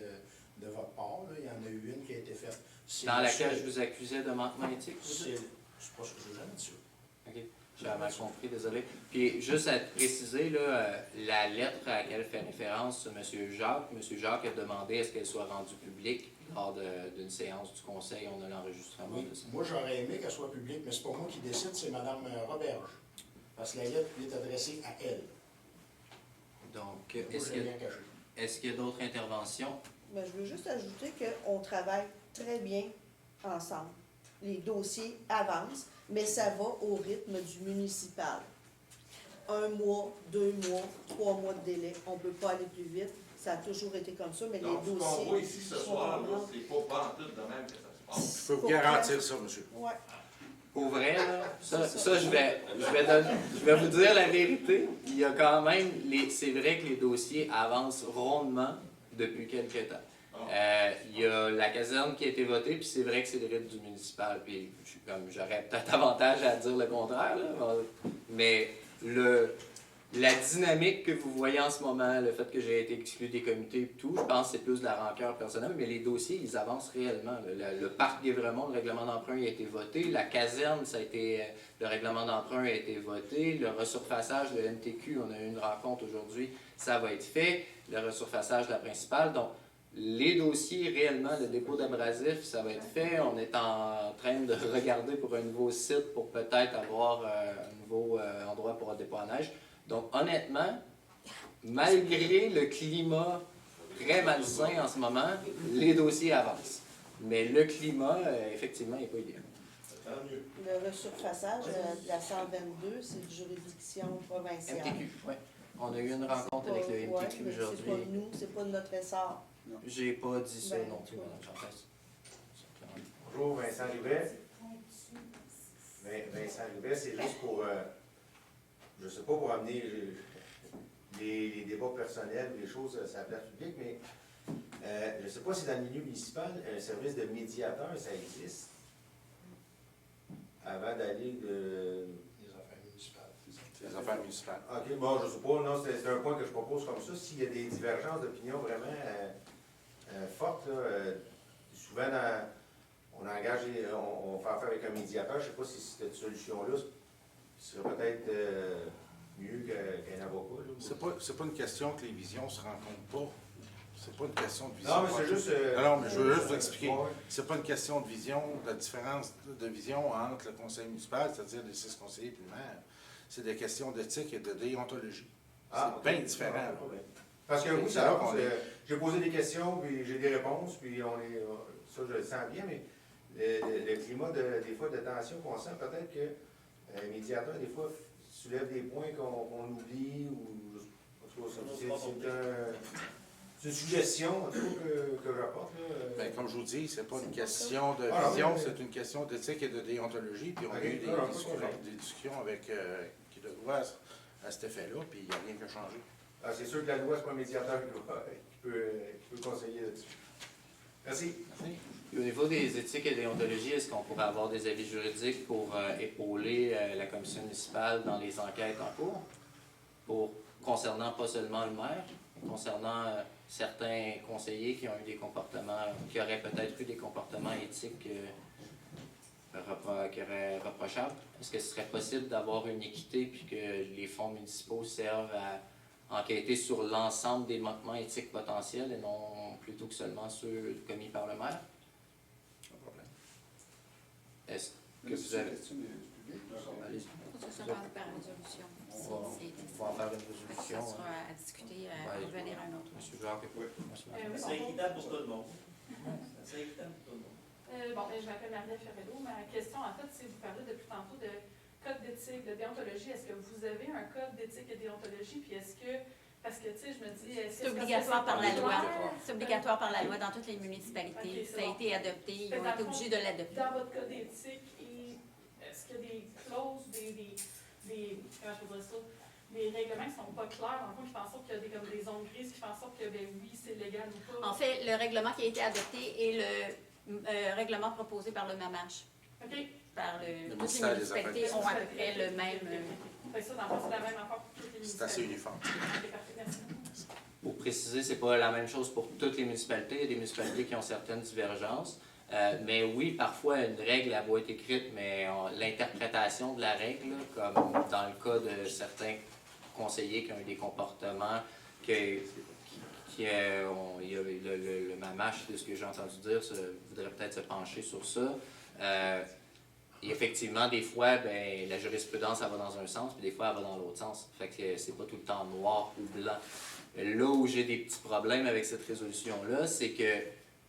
de votre part. Là. Il y en a eu une qui a été faite. Dans laquelle je vous accusais de manquement éthique? C'est pas ce que je jamais dit ça. OK. J'avais mal compris, désolé. Puis, juste à préciser, là, la lettre à laquelle fait référence M. Jacques, M. Jacques a demandé est-ce qu'elle soit rendue publique lors d'une séance du conseil. On a l'enregistrement Oui. de ça. Moi, j'aurais aimé qu'elle soit publique, mais c'est pas moi qui décide, c'est Mme Roberge. Parce que la lettre est adressée à elle. Donc, Moi, est-ce je l'ai bien caché. qu'il y a d'autres interventions? Ben, je veux juste ajouter qu'on travaille très bien ensemble. Les dossiers avancent, mais ça va au rythme du municipal. 1 mois, 2 mois, 3 mois de délai. On ne peut pas aller plus vite. Ça a toujours été comme ça, mais Donc, les ce qu'on dossiers voit ici ce sont soir, en ordre. c'est pas en tout de même que ça se passe. Je peux vous garantir ça, monsieur. Ouais. Pour vrai, là, je vais vous dire la vérité. Il y a quand même, c'est vrai que les dossiers avancent rondement depuis quelques temps. Il y a la caserne qui a été votée, puis c'est vrai que c'est le rythme du municipal. Puis j'aurais peut-être avantage à dire le contraire, là, mais la dynamique que vous voyez en ce moment, le fait que j'ai été exclu des comités et tout, je pense que c'est plus de la rancœur personnelle, mais les dossiers, ils avancent réellement. Le parc d'Évremont, le règlement d'emprunt a été voté, la caserne, le règlement d'emprunt a été voté, le resurfaçage de MTQ, on a eu une rencontre aujourd'hui, ça va être fait, le resurfaçage de la principale, donc les dossiers, réellement, le dépôt d'abrasif, ça va être fait. On est en train de regarder pour un nouveau site pour peut-être avoir un nouveau endroit pour le dépôt à neige. Donc, honnêtement, malgré le climat très malsain en ce moment, les dossiers avancent. Mais le climat, effectivement, n'est pas idéal. Tant mieux. Le resurfaçage de la 122, c'est de juridiction provinciale. MTQ, oui. On a eu une rencontre avec le MTQ Ouais, mais aujourd'hui. c'est pas nous, c'est pas de notre essor. J'ai pas dit ça Ben, non plus, ouais. Mme Chantas. Bonjour, Vincent Rivet. Vincent Rivet, c'est juste pour, je ne sais pas, pour amener les débats personnels, les choses à la place publique, mais Je ne sais pas si dans le milieu municipal, un service de médiateur, ça existe. Avant d'aller de... Les affaires municipales. Les affaires municipales. OK, bon, je ne sais pas, non, c'est un point que je propose comme ça. S'il y a des divergences d'opinion vraiment fortes, là, souvent, on engage, on fait affaire avec un médiateur. Je ne sais pas si cette solution-là serait peut-être mieux qu'un avocat. C'est pas une question que les visions se rencontrent pas. C'est pas une question de vision. Non, mais c'est juste... non, mais je veux juste vous expliquer. Ouais. C'est pas une question de vision, de la différence de vision entre le conseil municipal, c'est-à-dire les 6 conseillers et le maire. C'est des questions d'éthique et de déontologie. C'est bien différent. Pas de problème. Parce que oui, j'ai posé des questions, puis j'ai des réponses, puis ça, je le sens bien, mais le climat, des fois, de tension qu'on sent, peut-être que un médiateur, des fois, soulève des points qu'on oublie, ou... En tout cas, c'est une suggestion, en tout cas, que j'apporte. Bien, comme je vous dis, c'est pas une question de vision, c'est une question d'éthique et de déontologie, puis on a eu des discussions avec qui de loi à cet effet-là, puis il n'y a rien qui a changé. Ah, c'est sûr que la loi, c'est pas un médiateur qui peut conseiller là-dessus. Merci. Merci. Et au niveau des éthiques et déontologie, est-ce qu'on pourrait avoir des avis juridiques pour épauler la commission municipale dans les enquêtes en cours, concernant pas seulement le maire, concernant certains conseillers qui ont eu des comportements, qui auraient peut-être eu des comportements éthiques reprochables? Est-ce que ce serait possible d'avoir une équité puis que les fonds municipaux servent à enquêter sur l'ensemble des manquements éthiques potentiels et non plutôt que seulement ceux commis par le maire? Pas de problème. Est-ce que vous avez... Allez-y. Ça se passe par résolution. On va en faire une résolution. Ça sera à discuter, à revenir à un autre. Monsieur Jacques, oui. C'est équitable pour tout le monde. C'est équitable pour tout le monde. Je m'appelle Marie-Ève Ferrello. Ma question, en fait, c'est vous parlez depuis tantôt de code d'éthique, de déontologie. Est-ce que vous avez un code d'éthique et déontologie? Puis est-ce que, parce que, tu sais, je me dis... C'est obligatoire par la loi. C'est obligatoire par la loi dans toutes les municipalités. Okay, ça a été adopté. Ils ont été obligés de l'adopter. Dans votre code d'éthique, est-ce qu'il y a des clauses, comment je peux dire ça? Des règlements qui ne sont pas clairs, dans le fond, qui font en sorte qu'il y a comme des zones grises, qui font en sorte que, oui, c'est légal ou pas. En fait, le règlement qui a été adopté est le règlement proposé par le MAMACH. OK. Par toutes les ministère des municipalités ont à peu près le même... Fait que ça, dans le fond, c'est la même affaire pour toutes les C'est municipalités. assez uniforme. Ok, parfait, merci. Pour préciser, c'est pas la même chose pour toutes les municipalités. Il y a des municipalités qui ont certaines divergences. Mais oui, parfois, une règle a beau être écrite, mais l'interprétation de la règle, là, comme dans le cas de certains conseillers qui ont eu des comportements le MAMACH, de ce que j'ai entendu dire, voudrait peut-être se pencher sur ça. Et effectivement, des fois, ben, la jurisprudence, elle va dans un sens, puis des fois, elle va dans l'autre sens. Fait que c'est pas tout le temps noir ou blanc. Là où j'ai des petits problèmes avec cette résolution-là, c'est que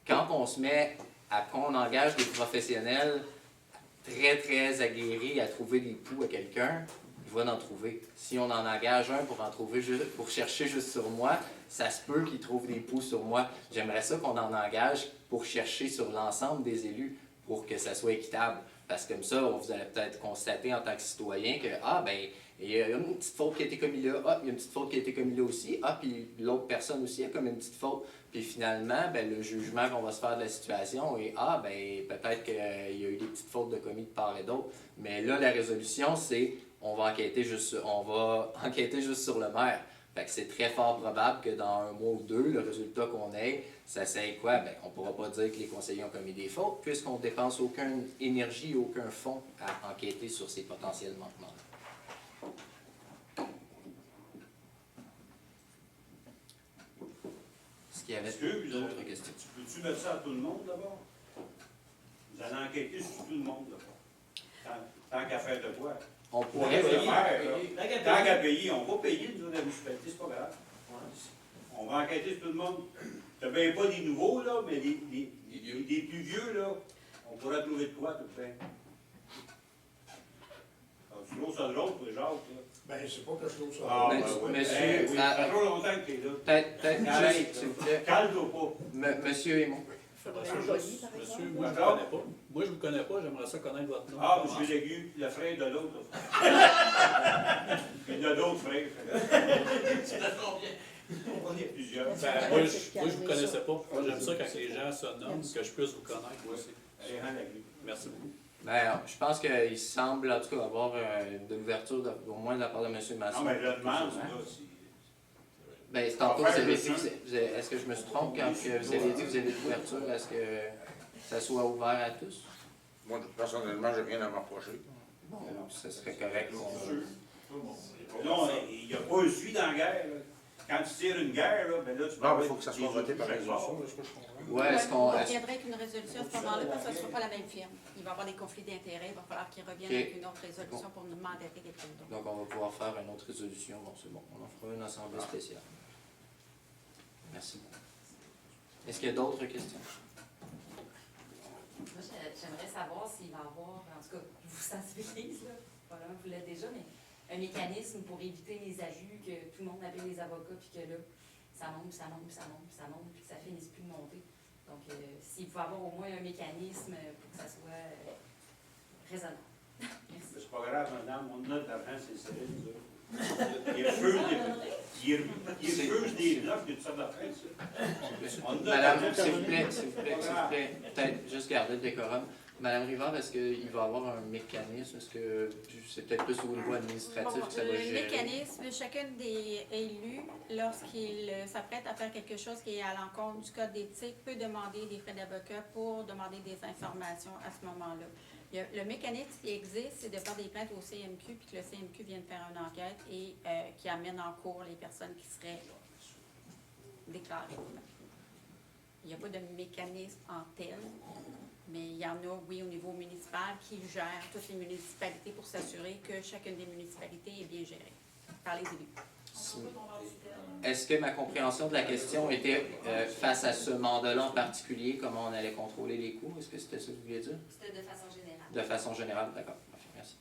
quand on engage des professionnels très, très aguerris à trouver des poux à quelqu'un, il va en trouver. Si on en engage un pour chercher juste sur moi, ça se peut qu'il trouve des poux sur moi. J'aimerais ça qu'on en engage pour chercher sur l'ensemble des élus pour que ça soit équitable. Parce que comme ça, vous allez peut-être constater en tant que citoyen que, il y a une petite faute qui a été commise là, il y a une petite faute qui a été commise là aussi, puis l'autre personne aussi a commis une petite faute. Puis finalement, le jugement qu'on va se faire de la situation est, peut-être qu'il y a eu des petites fautes de commis de part et d'autre. Mais là, la résolution, c'est, on va enquêter juste sur le maire. Fait que c'est très fort probable que dans un mois ou deux, le résultat qu'on ait, ça c'est quoi? On ne pourra pas dire que les conseillers ont commis des fautes, puisqu'on ne dépense aucune énergie, aucun fonds à enquêter sur ces potentiels manquements. Est-ce qu'il y avait d'autres questions? Peux-tu mettre ça à tout le monde d'abord? Vous allez enquêter sur tout le monde d'abord. Tant qu'à faire de quoi? On pourrait Tant qu'à payer, on va payer, nous, la municipalité, c'est pas grave. On va enquêter sur tout le monde. Tu bien pas des nouveaux, là, mais des plus vieux, là, on pourra trouver de quoi tout le temps. Tu trouves ça drôle, toi, Jacques, là? Ben, c'est pas que je trouve ça. Ah, monsieur, oui, ça fait trop longtemps que t'es là. Peut-être, s'il vous plaît. Calme-toi pas. Monsieur Aymon. Joly, par Monsieur, exemple. moi, je ne vous connais pas. Moi, je ne vous connais pas. J'aimerais ça connaître votre nom. Ah, M. Légu, le frère de l'autre. Il y en a d'autres frères. On est plusieurs. Ben, moi, je ne vous connaissais pas. Moi, j'aime ça quand les gens se nomment, que je puisse vous connaître, moi aussi. Merci beaucoup. Ben, je pense qu'il semble, en tout cas, avoir de l'ouverture, au moins de la part de M. Masson. Non, mais je le demande, là, si... Ben, tantôt, vous avez dit, est-ce que je me suis trompé quand que vous avez dit que vous avez de l'ouverture, est-ce que ça soit ouvert à tous? Moi, personnellement, j'ai rien à m'approcher. Bon, ça serait correct. Non, il n'y a pas un suivi dans la guerre. Là. Quand tu tires une guerre, là, ben là, tu peux... Non, mais il faut que ça soit voté par résolution, est-ce que je comprends? Ouais, est-ce qu'on... On reviendrait avec une résolution à ce moment-là, parce que ce ne sera pas la même firme. Il va y avoir des conflits d'intérêts, il va falloir qu'ils reviennent avec une autre résolution pour nous mandater quelqu'un d'autre. Donc, on va pouvoir faire une autre résolution. Bon, c'est bon. On en fera une assemblée spéciale. Merci. Est-ce qu'il y a d'autres questions? Moi, j'aimerais savoir s'il va y avoir, en tout cas, je vous sensibilise, là, voilà, vous l'avez déjà, mais un mécanisme pour éviter les abus, que tout le monde appelle les avocats, puis que là, ça monte, ça monte, ça monte, ça monte, puis que ça finisse plus de monter. Donc, s'il faut avoir au moins un mécanisme pour que ça soit raisonnable. Merci. C'est pas grave, madame, on a de l'argent, c'est sérieux, nous autres. Il refuse des blocs de toutes sortes d'affaires, ça. Madame, s'il vous plaît, peut-être juste garder le décorum. Madame Rivard, est-ce qu'il va y avoir un mécanisme? Est-ce que c'est peut-être plus au niveau administratif que ça va Le gérer? mécanisme, chacun des élus, lorsqu'il s'apprête à faire quelque chose qui est à l'encontre du code d'éthique, peut demander des frais d'avocat pour demander des informations à ce moment-là. Le mécanisme qui existe, c'est de faire des plaintes au CMQ, puis que le CMQ vienne faire une enquête et qui amène en cours les personnes qui seraient déclarées. Il n'y a pas de mécanisme en tel, mais il y en a, oui, au niveau municipal, qui gèrent toutes les municipalités pour s'assurer que chacune des municipalités est bien gérée par les élus. Est-ce que ma compréhension de la question était face à ce mandat-là en particulier, comment on allait contrôler les coûts? Est-ce que c'était ça que vous vouliez dire? C'était de façon générale. De façon générale, d'accord. Merci.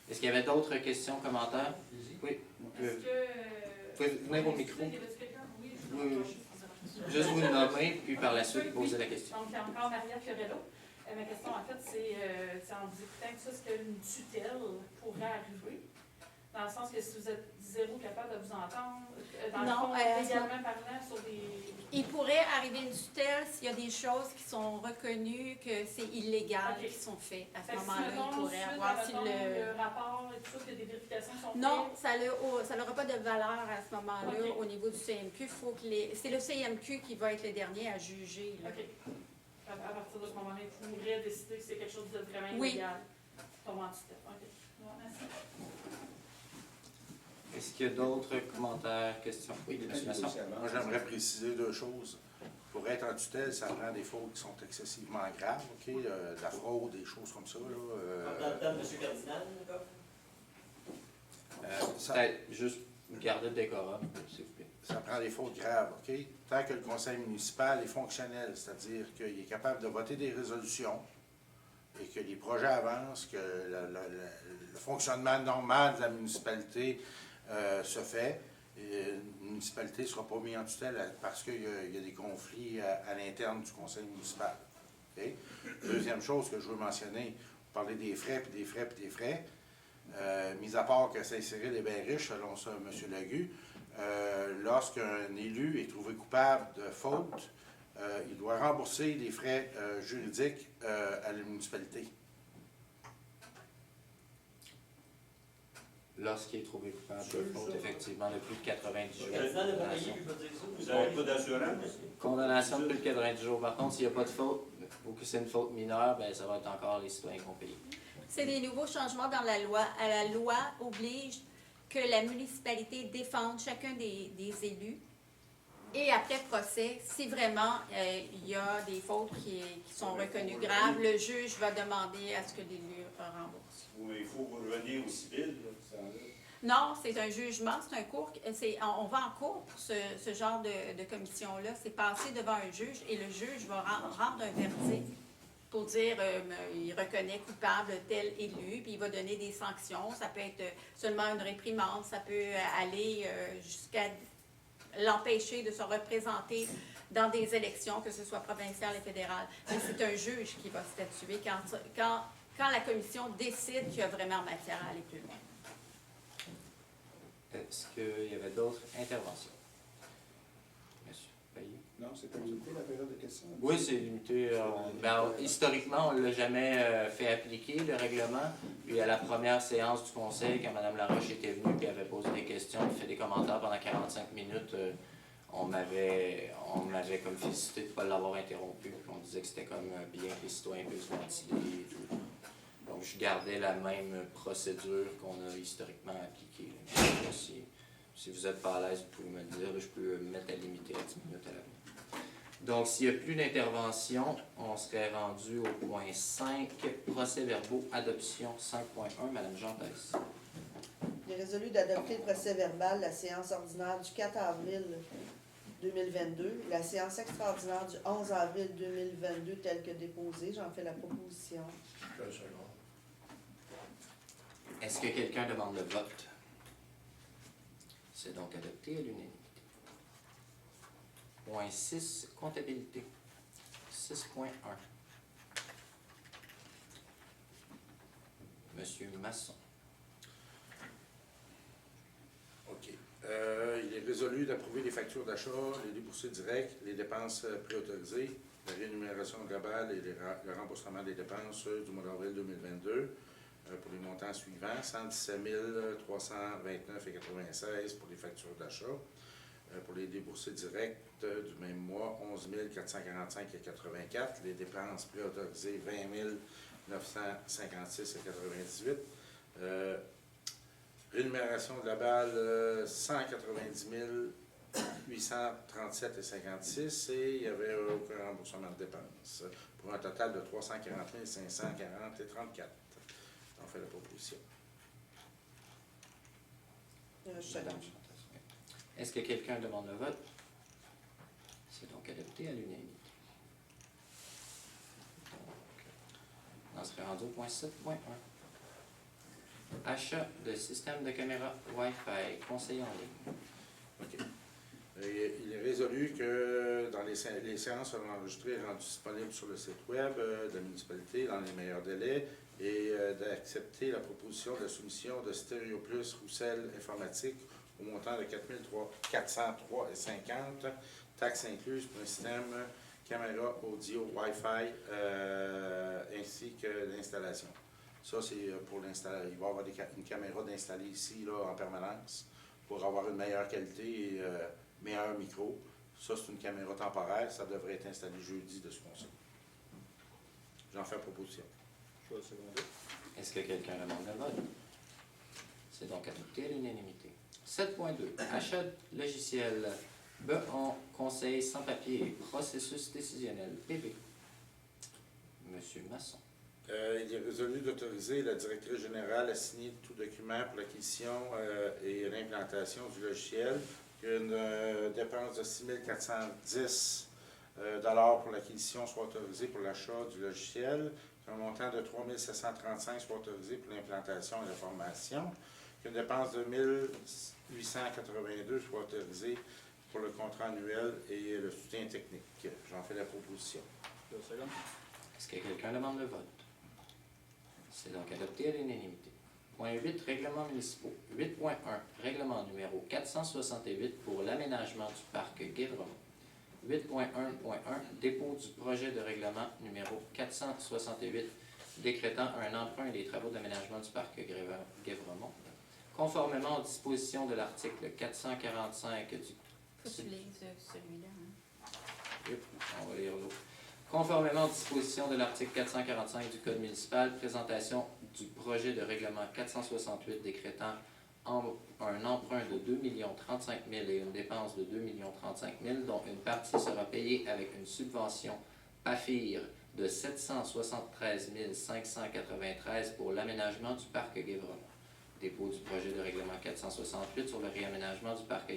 Est-ce qu'il y avait d'autres questions, commentaires? Oui. Est-ce que... Venez au micro. Oui, oui. Juste vous nommer, puis par la suite, poser la question. Donc, encore Maria Fiorello. Ma question, en fait, c'est en vous écoutant que ça, est-ce qu'une tutelle pourrait arriver? Dans le sens que si vous êtes zéro capable de vous entendre, dans le fond, légalement parlant, sur des... Il pourrait arriver une tutelle s'il y a des choses qui sont reconnues que c'est illégal qui sont faites. À ce moment-là, il pourrait avoir... Si le rapport et tout ça, qu'il y a des vérifications qui sont faites? Non, ça n'aura pas de valeur à ce moment-là au niveau du CMQ. C'est le CMQ qui va être le dernier à juger. Là. OK. À partir de ce moment-là, il pourrait décider que c'est quelque chose de vraiment illégal. Tombe en tutelle. OK. Bon, merci. Est-ce qu'il y a d'autres commentaires, questions? Oui, M. Masson. Moi, j'aimerais préciser deux choses. Pour être en tutelle, ça prend des fautes qui sont excessivement graves, OK? De la fraude, des choses comme ça. Dans M. Cardinal, d'accord? Peut-être juste garder le décorum, s'il vous plaît. Ça prend des fautes graves, OK? Tant que le conseil municipal est fonctionnel, c'est-à-dire qu'il est capable de voter des résolutions et que les projets avancent, que le fonctionnement normal de la municipalité se fait, une municipalité ne sera pas mise en tutelle parce qu'il y a des conflits à l'interne du conseil municipal. Okay? Deuxième chose que je veux mentionner, vous parlez des frais, puis des frais, puis des frais. Mis à part que Saint-Cyril est bien riche, selon ça, M. Lagu, lorsqu'un élu est trouvé coupable de faute, il doit rembourser les frais juridiques à la municipalité. Lorsqu'il est trouvé coupable de faute, effectivement, de plus de 90 jours. Vous n'avez pas d'assurance? Condamnation de plus de 90 jours. Par contre, s'il n'y a pas de faute, ou que c'est une faute mineure, bien, ça va être encore les citoyens qui vont payer. C'est des nouveaux changements dans la loi. La loi oblige que la municipalité défende chacun des élus. Et après procès, si vraiment il y a des fautes qui sont reconnues graves, le juge va demander à ce que l'élu rembourse. Oui, mais il faut revenir au civil, là, non, c'est un jugement, c'est un cours. On va en cours pour ce genre de commission-là. C'est passé devant un juge et le juge va rendre un verdict pour dire il reconnaît coupable tel élu, puis il va donner des sanctions. Ça peut être seulement une réprimande, ça peut aller jusqu'à l'empêcher de se représenter dans des élections, que ce soit provinciales et fédérales. Mais c'est un juge qui va statuer quand la commission décide qu'il y a vraiment matière à aller plus loin. Est-ce qu'il y avait d'autres interventions? Monsieur Payet? Non, c'est pas limité la période de questions? Oui, c'est limité. Historiquement, on ne l'a jamais fait appliquer, le règlement. Puis à la première séance du conseil, quand Mme Laroche était venue et avait posé des questions, fait des commentaires pendant 45 minutes, on m'avait comme félicité de ne pas l'avoir interrompu. On disait que c'était comme bien que les citoyens puissent ventiler et tout. Donc, je gardais la même procédure qu'on a historiquement appliquée. Si vous n'êtes pas à l'aise, vous pouvez me le dire. Là, je peux me mettre à limiter à 10 minutes à l'avant. Donc, s'il n'y a plus d'intervention, on serait rendu au point 5, procès-verbaux, adoption 5.1. Madame Jean Pes. Il est résolu d'adopter le procès-verbal de la séance ordinaire du 4 avril 2022, la séance extraordinaire du 11 avril 2022 telle que déposée. J'en fais la proposition. Est-ce que quelqu'un demande le vote? C'est donc adopté à l'unanimité. Point 6, comptabilité. 6.1. Monsieur Masson. OK. Il est résolu d'approuver les factures d'achat, les déboursés directs, les dépenses préautorisées, la rémunération globale et le remboursement des dépenses du mois d'avril 2022 pour les montants suivants: 117 329,96 pour les factures d'achat. Pour les déboursés directs du même mois, 11 445,84. Les dépenses préautorisées, 20 956,98. Rémunération globale, 190 837,56. Et il y avait aucun remboursement de dépenses, pour un total de 340 540,34. On fait la proposition. Est-ce que quelqu'un demande le vote? C'est donc adopté à l'unanimité. On serait rendu au point 7.1. Achat de système de caméra Wi-Fi, conseil en ligne. OK. Il est résolu que dans les séances seront enregistrées et rendues disponibles sur le site web de la municipalité dans les meilleurs délais et d'accepter la proposition de soumission de Stéréo Plus Roussel Informatique au montant de 403,50, taxes incluses pour un système caméra audio Wi-Fi ainsi que l'installation. Ça, c'est pour l'installation. Il va y avoir une caméra d'installer ici là, en permanence pour avoir une meilleure qualité et meilleur micro. Ça, c'est une caméra temporaire. Ça devrait être installé jeudi de ce qu'on sait. J'en fais proposition. Est-ce que quelqu'un demande le vote? C'est donc adopté à l'unanimité. 7.2. Achat de logiciel BEON Conseil sans papier, processus décisionnel, PV. Monsieur Masson. Il est résolu d'autoriser la directrice générale à signer tout document pour l'acquisition et l'implantation du logiciel. Une dépense de 6 410 pour l'acquisition soit autorisée pour l'achat du logiciel. Un montant de 3 735 soit autorisé pour l'implantation et la formation. Une dépense de 1 882 soit autorisée pour le contrat annuel et le soutien technique. J'en fais la proposition. Est-ce que quelqu'un demande le vote? C'est donc adopté à l'unanimité. Point 8, règlements municipaux. 8.1, règlement numéro 468 pour l'aménagement du parc Guévremont. 8.1.1, dépôt du projet de règlement numéro 468 décrétant un emprunt des travaux d'aménagement du parc Guévremont. Conformément aux dispositions de l'article 445 du... Faut que tu lises celui-là. Hein? On va lire l'autre. Conformément aux dispositions de l'article 445 du Code municipal, présentation du projet de règlement 468 décrétant un emprunt de 2 035 000 et une dépense de 2 035 000, dont une partie sera payée avec une subvention PAFIR de 773 593 pour l'aménagement du parc Guévremont. Dépôt du projet de règlement 468 sur le réaménagement du parc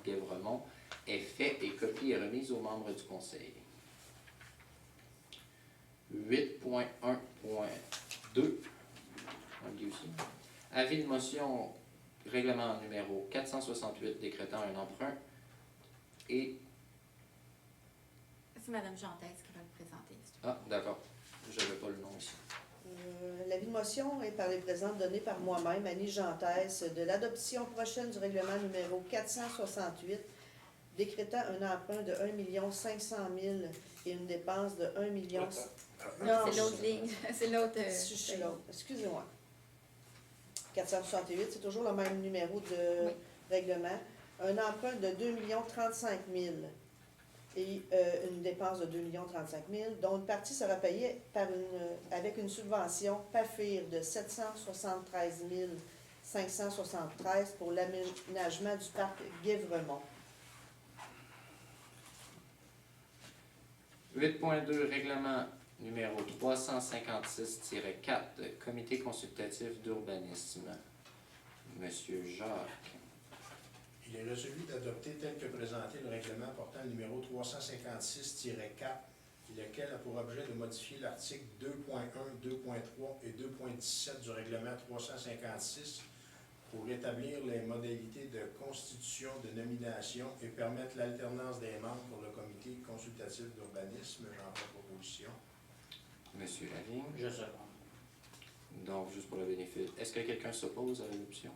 Guévremont est fait et copie est remise aux membres du conseil. 8.1.2 avis de motion règlement numéro 468 décrétant un emprunt et C'est Mme Jantès qui va le présenter. Ah, d'accord. Je n'avais pas le nom ici. L'avis de motion est par les présentes donné par moi-même, Annie Jantès, de l'adoption prochaine du règlement numéro 468, décrétant un emprunt de 1 500 000 et une dépense de 1 million. Non, C'est l'autre ligne. C'est l'autre. Je suis l'autre. Excusez-moi. 468, c'est toujours le même numéro de règlement. Un emprunt de 2 035 000 et une dépense de 2 035 000, dont une partie sera payée avec une subvention PAFIR de 773 573 pour l'aménagement du parc Guévremont. 8.2, règlement numéro 356-4, comité consultatif d'urbanisme. Monsieur Jacques. Il est résolu d'adopter tel que présenté le règlement portant le numéro 356-4, lequel a pour objet de modifier l'article 2.1, 2.3 et 2.17 du règlement 356 pour établir les modalités de constitution, de nomination et permettre l'alternance des membres pour le comité consultatif d'urbanisme. J'en fais proposition. Monsieur Lavigne. Je seconde. Donc, juste pour le bénéfice, est-ce que quelqu'un s'oppose à l'adoption?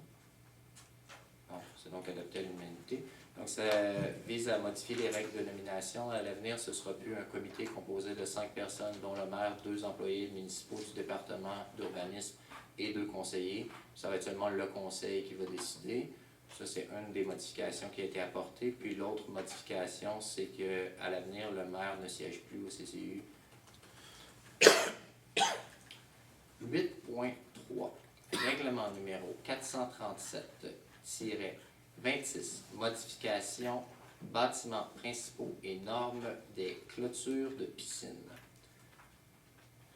Non, c'est donc adopté à l'unanimité. Donc, ça vise à modifier les règles de nomination. À l'avenir, ce ne sera plus un comité composé de 5 personnes, dont le maire, 2 employés municipaux du département d'urbanisme et 2 conseillers. Ça va être seulement le conseil qui va décider. Ça, c'est une des modifications qui a été apportée. Puis l'autre modification, c'est qu'à l'avenir, le maire ne siège plus au CCU. 8.3. Règlement numéro 437-26. Modification bâtiments principaux et normes des clôtures de piscine.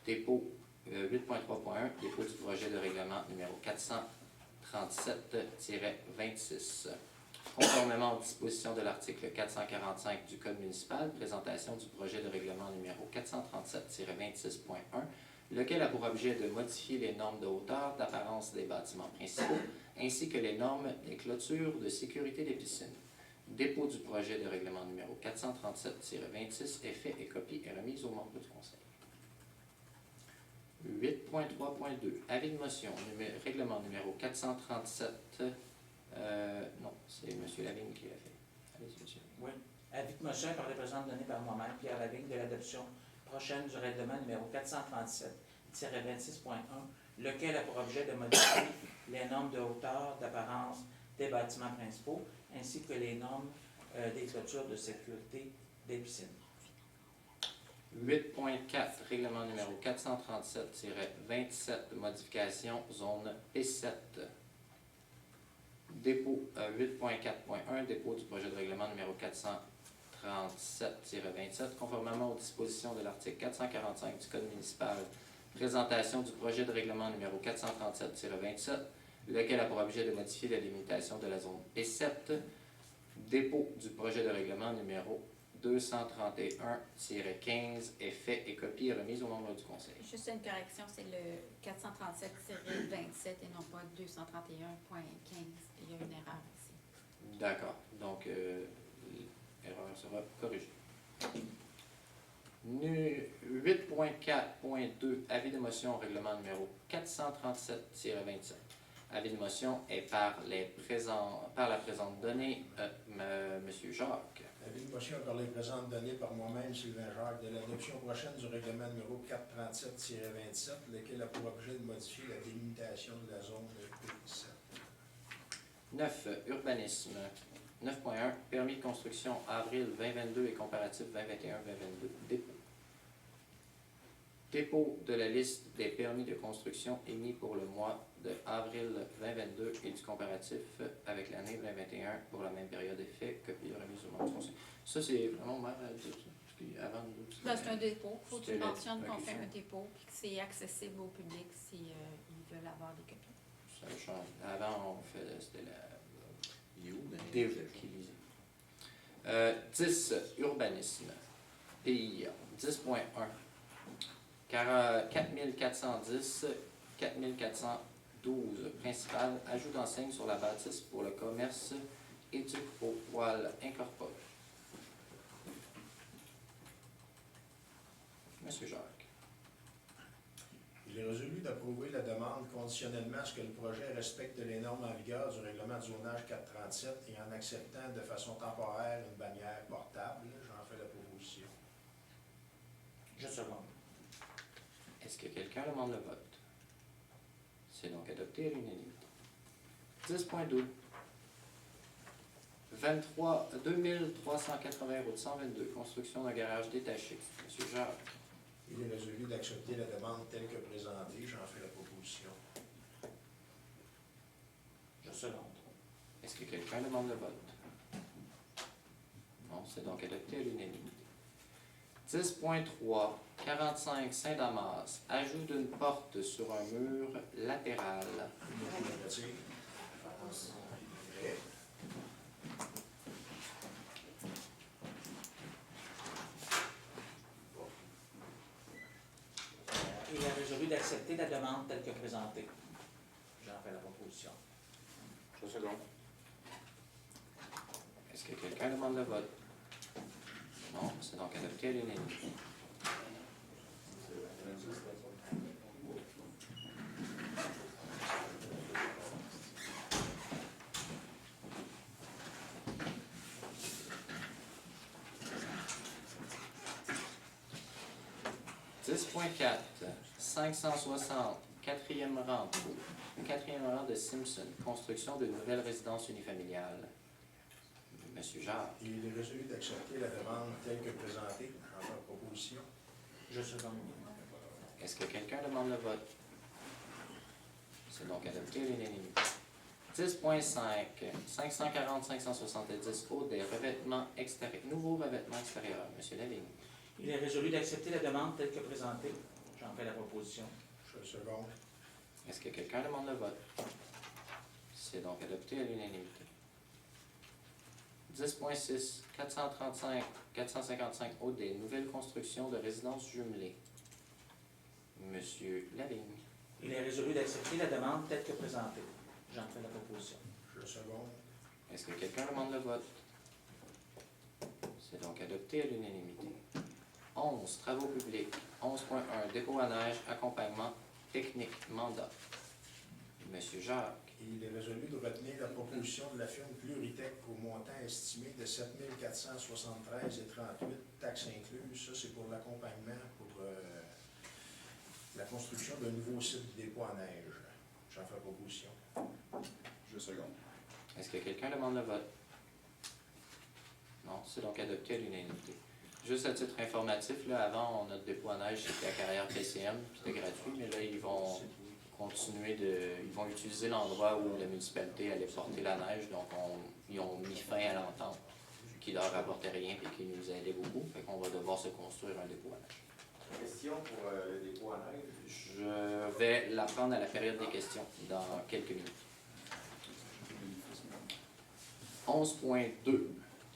Dépôt 8.3.1. Dépôt du projet de règlement numéro 437-26. Conformément aux dispositions de l'article 445 du Code municipal, présentation du projet de règlement numéro 437-26.1, lequel a pour objet de modifier les normes de hauteur, d'apparence des bâtiments principaux, ainsi que les normes des clôtures de sécurité des piscines. Dépôt du projet de règlement numéro 437-26 est fait et copie est remise aux membres du Conseil. 8.3.2. Avis de motion. Règlement numéro 437. Non, c'est M. Lavigne qui l'a fait. Allez-y, monsieur. Oui. Avis de motion par les présentes données par moi-même, Pierre Lavigne, de l'adoption prochaine du règlement numéro 437-26.1, lequel a pour objet de modifier les normes de hauteur, d'apparence des bâtiments principaux, ainsi que les normes des clôtures de sécurité des piscines. 8.4, règlement numéro 437-27, modification zone P7. Dépôt 8.4.1, dépôt du projet de règlement numéro 437-27, conformément aux dispositions de l'article 445 du Code municipal. Présentation du projet de règlement numéro 437-27, lequel a pour objet de modifier la limitation de la zone P7. Dépôt du projet de règlement numéro 231-15 est fait et copie remise aux membres du Conseil. Juste une correction, c'est le 437-27 et non pas 231.15. Il y a une erreur ici. D'accord. Donc, l'erreur sera corrigée. 8.4.2, avis de motion au règlement numéro 437-27. Avis de motion est par la présente donnée, M. Jacques. Avis de motion par les présentes données par moi-même, Sylvain Jacques, de l'adoption prochaine du règlement numéro 437-27, lequel a pour objet de modifier la délimitation de la zone de P7. 9. Urbanisme. 9.1. Permis de construction avril 2022 et comparatif 2021-2022. Dépôt. Dépôt de la liste des permis de construction émis pour le mois de avril 2022 et du comparatif avec l'année 2021 pour la même période d'effet, copie remise au membre du Conseil. Ça, c'est vraiment mal à dire, ça. Parce qu'avant, nous, C'est un dépôt. Il faut que tu c'était mentionnes qu'on ok. fait un dépôt et que c'est accessible au public s'ils veulent avoir des copies. Ça change. Avant, on fait, c'était la Il est où, DE qui lisait. 10. Urbanisme. PIA. 10.1. 4410, 4412. Principal. Ajout d'enseigne sur la bâtisse pour le commerce Éduc au poil incorporé. Monsieur Jacques. Il est résolu d'approuver la demande conditionnellement à ce que le projet respecte les normes en vigueur du règlement de zonage 437 et en acceptant de façon temporaire une bannière portable. J'en fais la proposition. Je seconde. Est-ce que quelqu'un demande le vote? C'est donc adopté à l'unanimité. 10.2. 2380 route 122, construction d'un garage détaché. Monsieur Jacques. Il est résolu d'accepter la demande telle que présentée. J'en fais la proposition. Je seconde. Est-ce que quelqu'un demande le vote? Non, c'est donc adopté à l'unanimité. 10.3. 45 Saint-Damas, ajout d'une porte sur un mur latéral. Il est résolu d'accepter la demande telle que présentée. J'en fais la proposition. Je seconde. Est-ce que quelqu'un demande le vote? Non, c'est donc adopté à l'unanimité. .4, 560, quatrième rang de Simpson, construction d'une nouvelle résidence unifamiliale. Monsieur Jacques. Il est résolu d'accepter la demande telle que présentée. J'en fais la proposition. Je seconde. Est-ce que quelqu'un demande le vote? C'est donc adopté à l'unanimité. 10.5, 540-570, haut des revêtements extérieurs, nouveaux revêtements extérieurs. Monsieur Lavigne. Il est résolu d'accepter la demande telle que présentée. J'en fais la proposition. Je seconde. Est-ce que quelqu'un demande le vote? C'est donc adopté à l'unanimité. 10.6, 435, haut des nouvelles constructions de résidences jumelées. Monsieur Lavigne. Il est résolu d'accepter la demande telle que présentée. J'en fais la proposition. Je seconde. Est-ce que quelqu'un demande le vote? C'est donc adopté à l'unanimité. 11, travaux publics. 11.1, dépôt à neige, accompagnement technique, mandat. Monsieur Jacques. Il est résolu de retenir la proposition de la firme Pluritech au montant estimé de 7 473,38, taxes incluses. Ça, c'est pour l'accompagnement, pour la construction d'un nouveau site de dépôt à neige. J'en fais la proposition. Je seconde. Est-ce que quelqu'un demande le vote? Non, c'est donc adopté à l'unanimité. Juste à titre informatif, là, avant, notre dépôt à neige, c'était à carrière PCM, puis c'était gratuit, mais là, ils vont continuer ils vont utiliser l'endroit où la municipalité allait porter la neige, donc ils ont mis fin à l'entente, qui leur rapportait rien et qui nous aidait beaucoup, fait qu'on va devoir se construire un dépôt à neige. Question pour le dépôt à neige. Je vais la prendre à la période des questions dans quelques minutes. 11.2.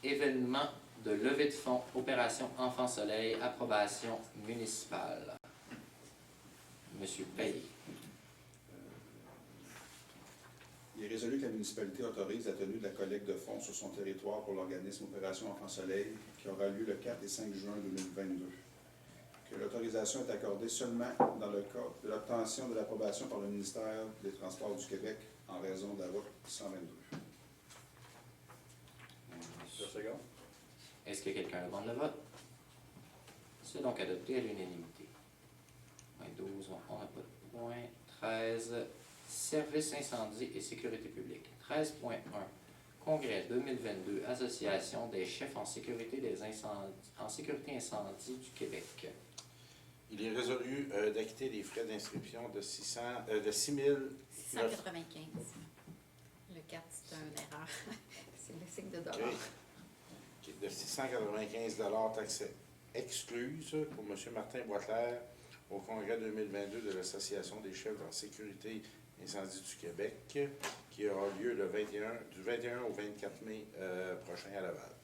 Événement de levée de fonds, opération Enfant Soleil, approbation municipale. Monsieur Payet. Il est résolu que la municipalité autorise la tenue de la collecte de fonds sur son territoire pour l'organisme Opération Enfant Soleil qui aura lieu le 4 et 5 juin 2022. Que l'autorisation est accordée seulement dans le cas de l'obtention de l'approbation par le ministère des Transports du Québec en raison de la route 122. Est-ce que quelqu'un demande le vote? C'est donc adopté à l'unanimité. Point 12, on n'a pas de point. 13, service incendie et sécurité publique. 13.1, congrès 2022, association des chefs en sécurité incendie du Québec. Il est résolu d'acquitter les frais d'inscription de 6 000... 695. Le 4, c'est une erreur. C'est le signe de dollar. De 695 taxes excluses pour M. Martin Boisclair au congrès 2022 de l'Association des chefs en sécurité incendie du Québec qui aura lieu du 21 au 24 mai prochain à Laval.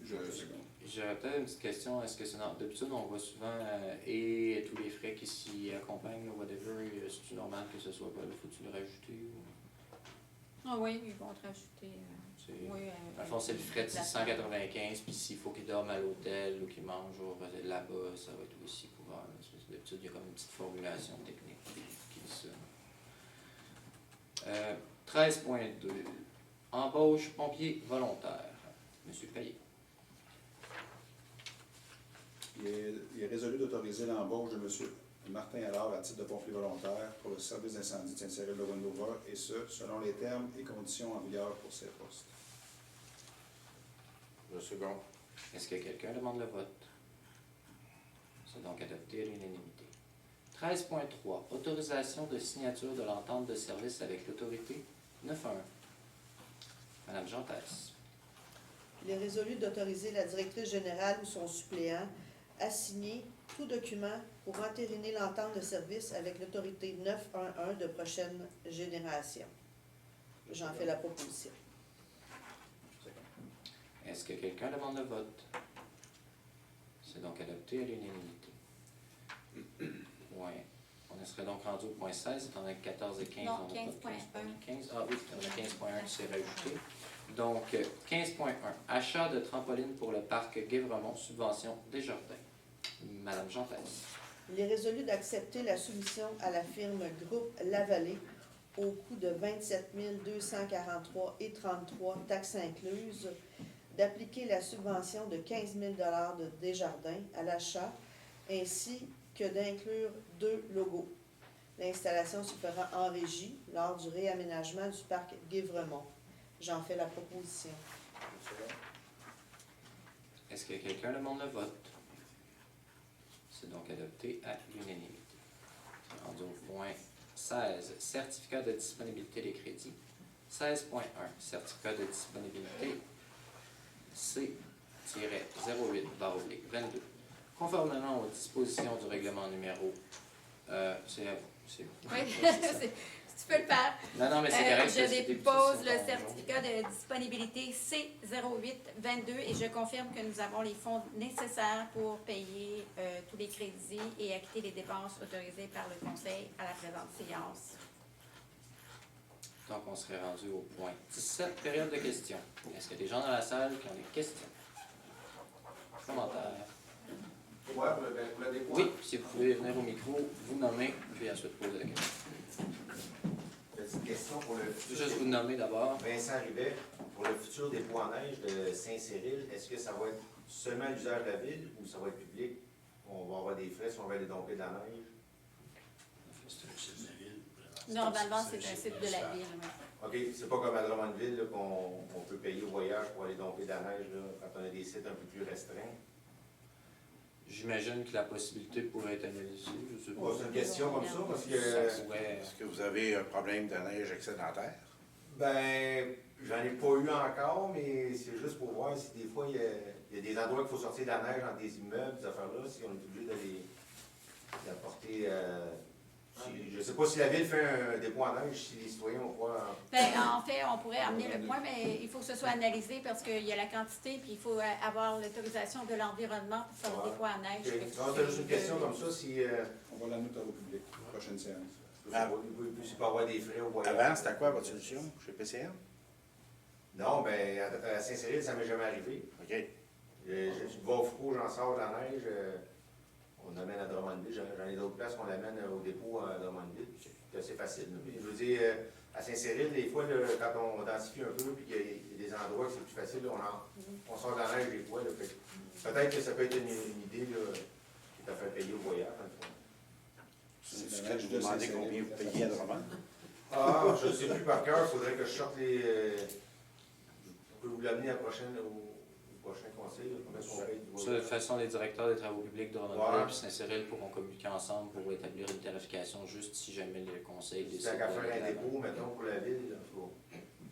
J'aurais peut-être une petite question. Est-ce que c'est d'habitude on voit souvent et tous les frais qui s'y accompagnent, whatever, c'est-tu normal que ce soit pas là? Faut-tu le rajouter? Ah oui, ils vont te rajouter. Dans le fond, c'est le frais de 695, puis s'il faut qu'il dorme à l'hôtel ou qu'il mange là-bas, ça va être aussi couvert. D'habitude, il y a comme une petite formulation technique qui dit ça. 13.2. Embauche pompier volontaire. Monsieur Payet. Il est résolu d'autoriser l'embauche de M. Martin Allard à titre de pompier volontaire pour le service d'incendie de Saint-Cyril de Wendover, et ce, selon les termes et conditions en vigueur pour ces postes. Le second. Est-ce que quelqu'un demande le vote? C'est donc adopté à l'unanimité. 13.3. Autorisation de signature de l'entente de service avec l'autorité 911. Madame Jantès. Il est résolu d'autoriser la directrice générale ou son suppléant à signer tout document pour entériner l'entente de service avec l'autorité 911 de prochaine génération. J'en fais la proposition. Est-ce que quelqu'un demande le vote? C'est donc adopté à l'unanimité. Ouais. On serait donc rendu au point 16, étant donné que 14 et 15, non, on 15.1. 15. Ah oui, on a 15.1 qui s'est rajouté. Donc, 15.1. Achat de trampoline pour le parc Guévremont, subvention Desjardins. Madame Jantès. Il est résolu d'accepter la soumission à la firme Groupe Lavallée au coût de 27 243,33 taxes incluses, d'appliquer la subvention de 15 000 de Desjardins à l'achat, ainsi que d'inclure 2 logos. L'installation se fera en régie lors du réaménagement du parc Guévremont. J'en fais la proposition. Est-ce que quelqu'un demande le vote? C'est donc adopté à l'unanimité. C'est rendu au point 16. Certificat de disponibilité des crédits. 16.1. Certificat de disponibilité C-08/22. Conformément aux dispositions du règlement numéro... c'est à vous. Oui, tu peux le faire. Non, mais c'est correct. Je dépose le certificat de disponibilité C-08/22 et je confirme que nous avons les fonds nécessaires pour payer tous les crédits et acquitter les dépenses autorisées par le Conseil à la présente séance. Donc, on serait rendu au point 17, période de questions. Est-ce qu'il y a des gens dans la salle qui ont des questions? Commentaires? Ouais, pour la dépôt. Oui, si vous pouvez venir au micro, vous nommer, puis ensuite poser la question. Petite question pour le futur. Juste vous nommer d'abord. Vincent Rivet, pour le futur dépôt en neige de Saint-Cyril, est-ce que ça va être seulement l'usage de la ville ou ça va être public? On va avoir des frais si on va aller domper de la neige? C'est un site de la ville. Normalement, c'est un site de la ville. Oui. OK, c'est pas comme à Drummondville là, qu'on peut payer au voyage pour aller domper de la neige là, quand on a des sites un peu plus restreints. J'imagine que la possibilité pourrait être analysée. Je sais pas. C'est une question comme ça parce que... Est-ce que vous avez un problème de neige excédentaire? Ben, j'en ai pas eu encore, mais c'est juste pour voir si des fois il y a des endroits qu'il faut sortir de la neige dans des immeubles, ces affaires-là, si on est obligé d'aller d'apporter. Je ne sais pas si la ville fait un dépôt en neige, si les citoyens vont pouvoir. En fait, on pourrait amener le point, mais il faut que ce soit analysé parce qu'il y a la quantité, puis il faut avoir l'autorisation de l'environnement pour faire le dépôt en neige. Non, c'est juste une question comme ça, si... On va l'amener au public, prochaine séance. Il peut y avoir des frais au voyage. Avant, c'était quoi votre solution chez PCM? Non, ben à Saint-Cyril, ça ne m'est jamais arrivé. OK. Je suis de Vaufourcaux, j'en sors de la neige. On amène à Drummondville. J'en ai d'autres places qu'on amène au dépôt à Drummondville. C'est assez facile. Puis, je veux dire, à Saint-Cyril, des fois, là, quand on densifie un peu, puis qu'il y a des endroits que c'est plus facile, là, on sort de la neige des fois. Peut-être que ça peut être une idée là, qui t'a fait payer au voyage. C'est ce que je vous demandais combien vous payez à Drummond? Ah, je ne sais plus par cœur. Il faudrait que je sorte les... Je peux vous l'amener au prochain conseil. De toute façon, les directeurs des travaux publics de Drummondville et Saint-Cyril pourront communiquer ensemble pour établir une tarification juste si jamais le conseil décide. C'est qu'à faire un dépôt, mettons, pour la ville,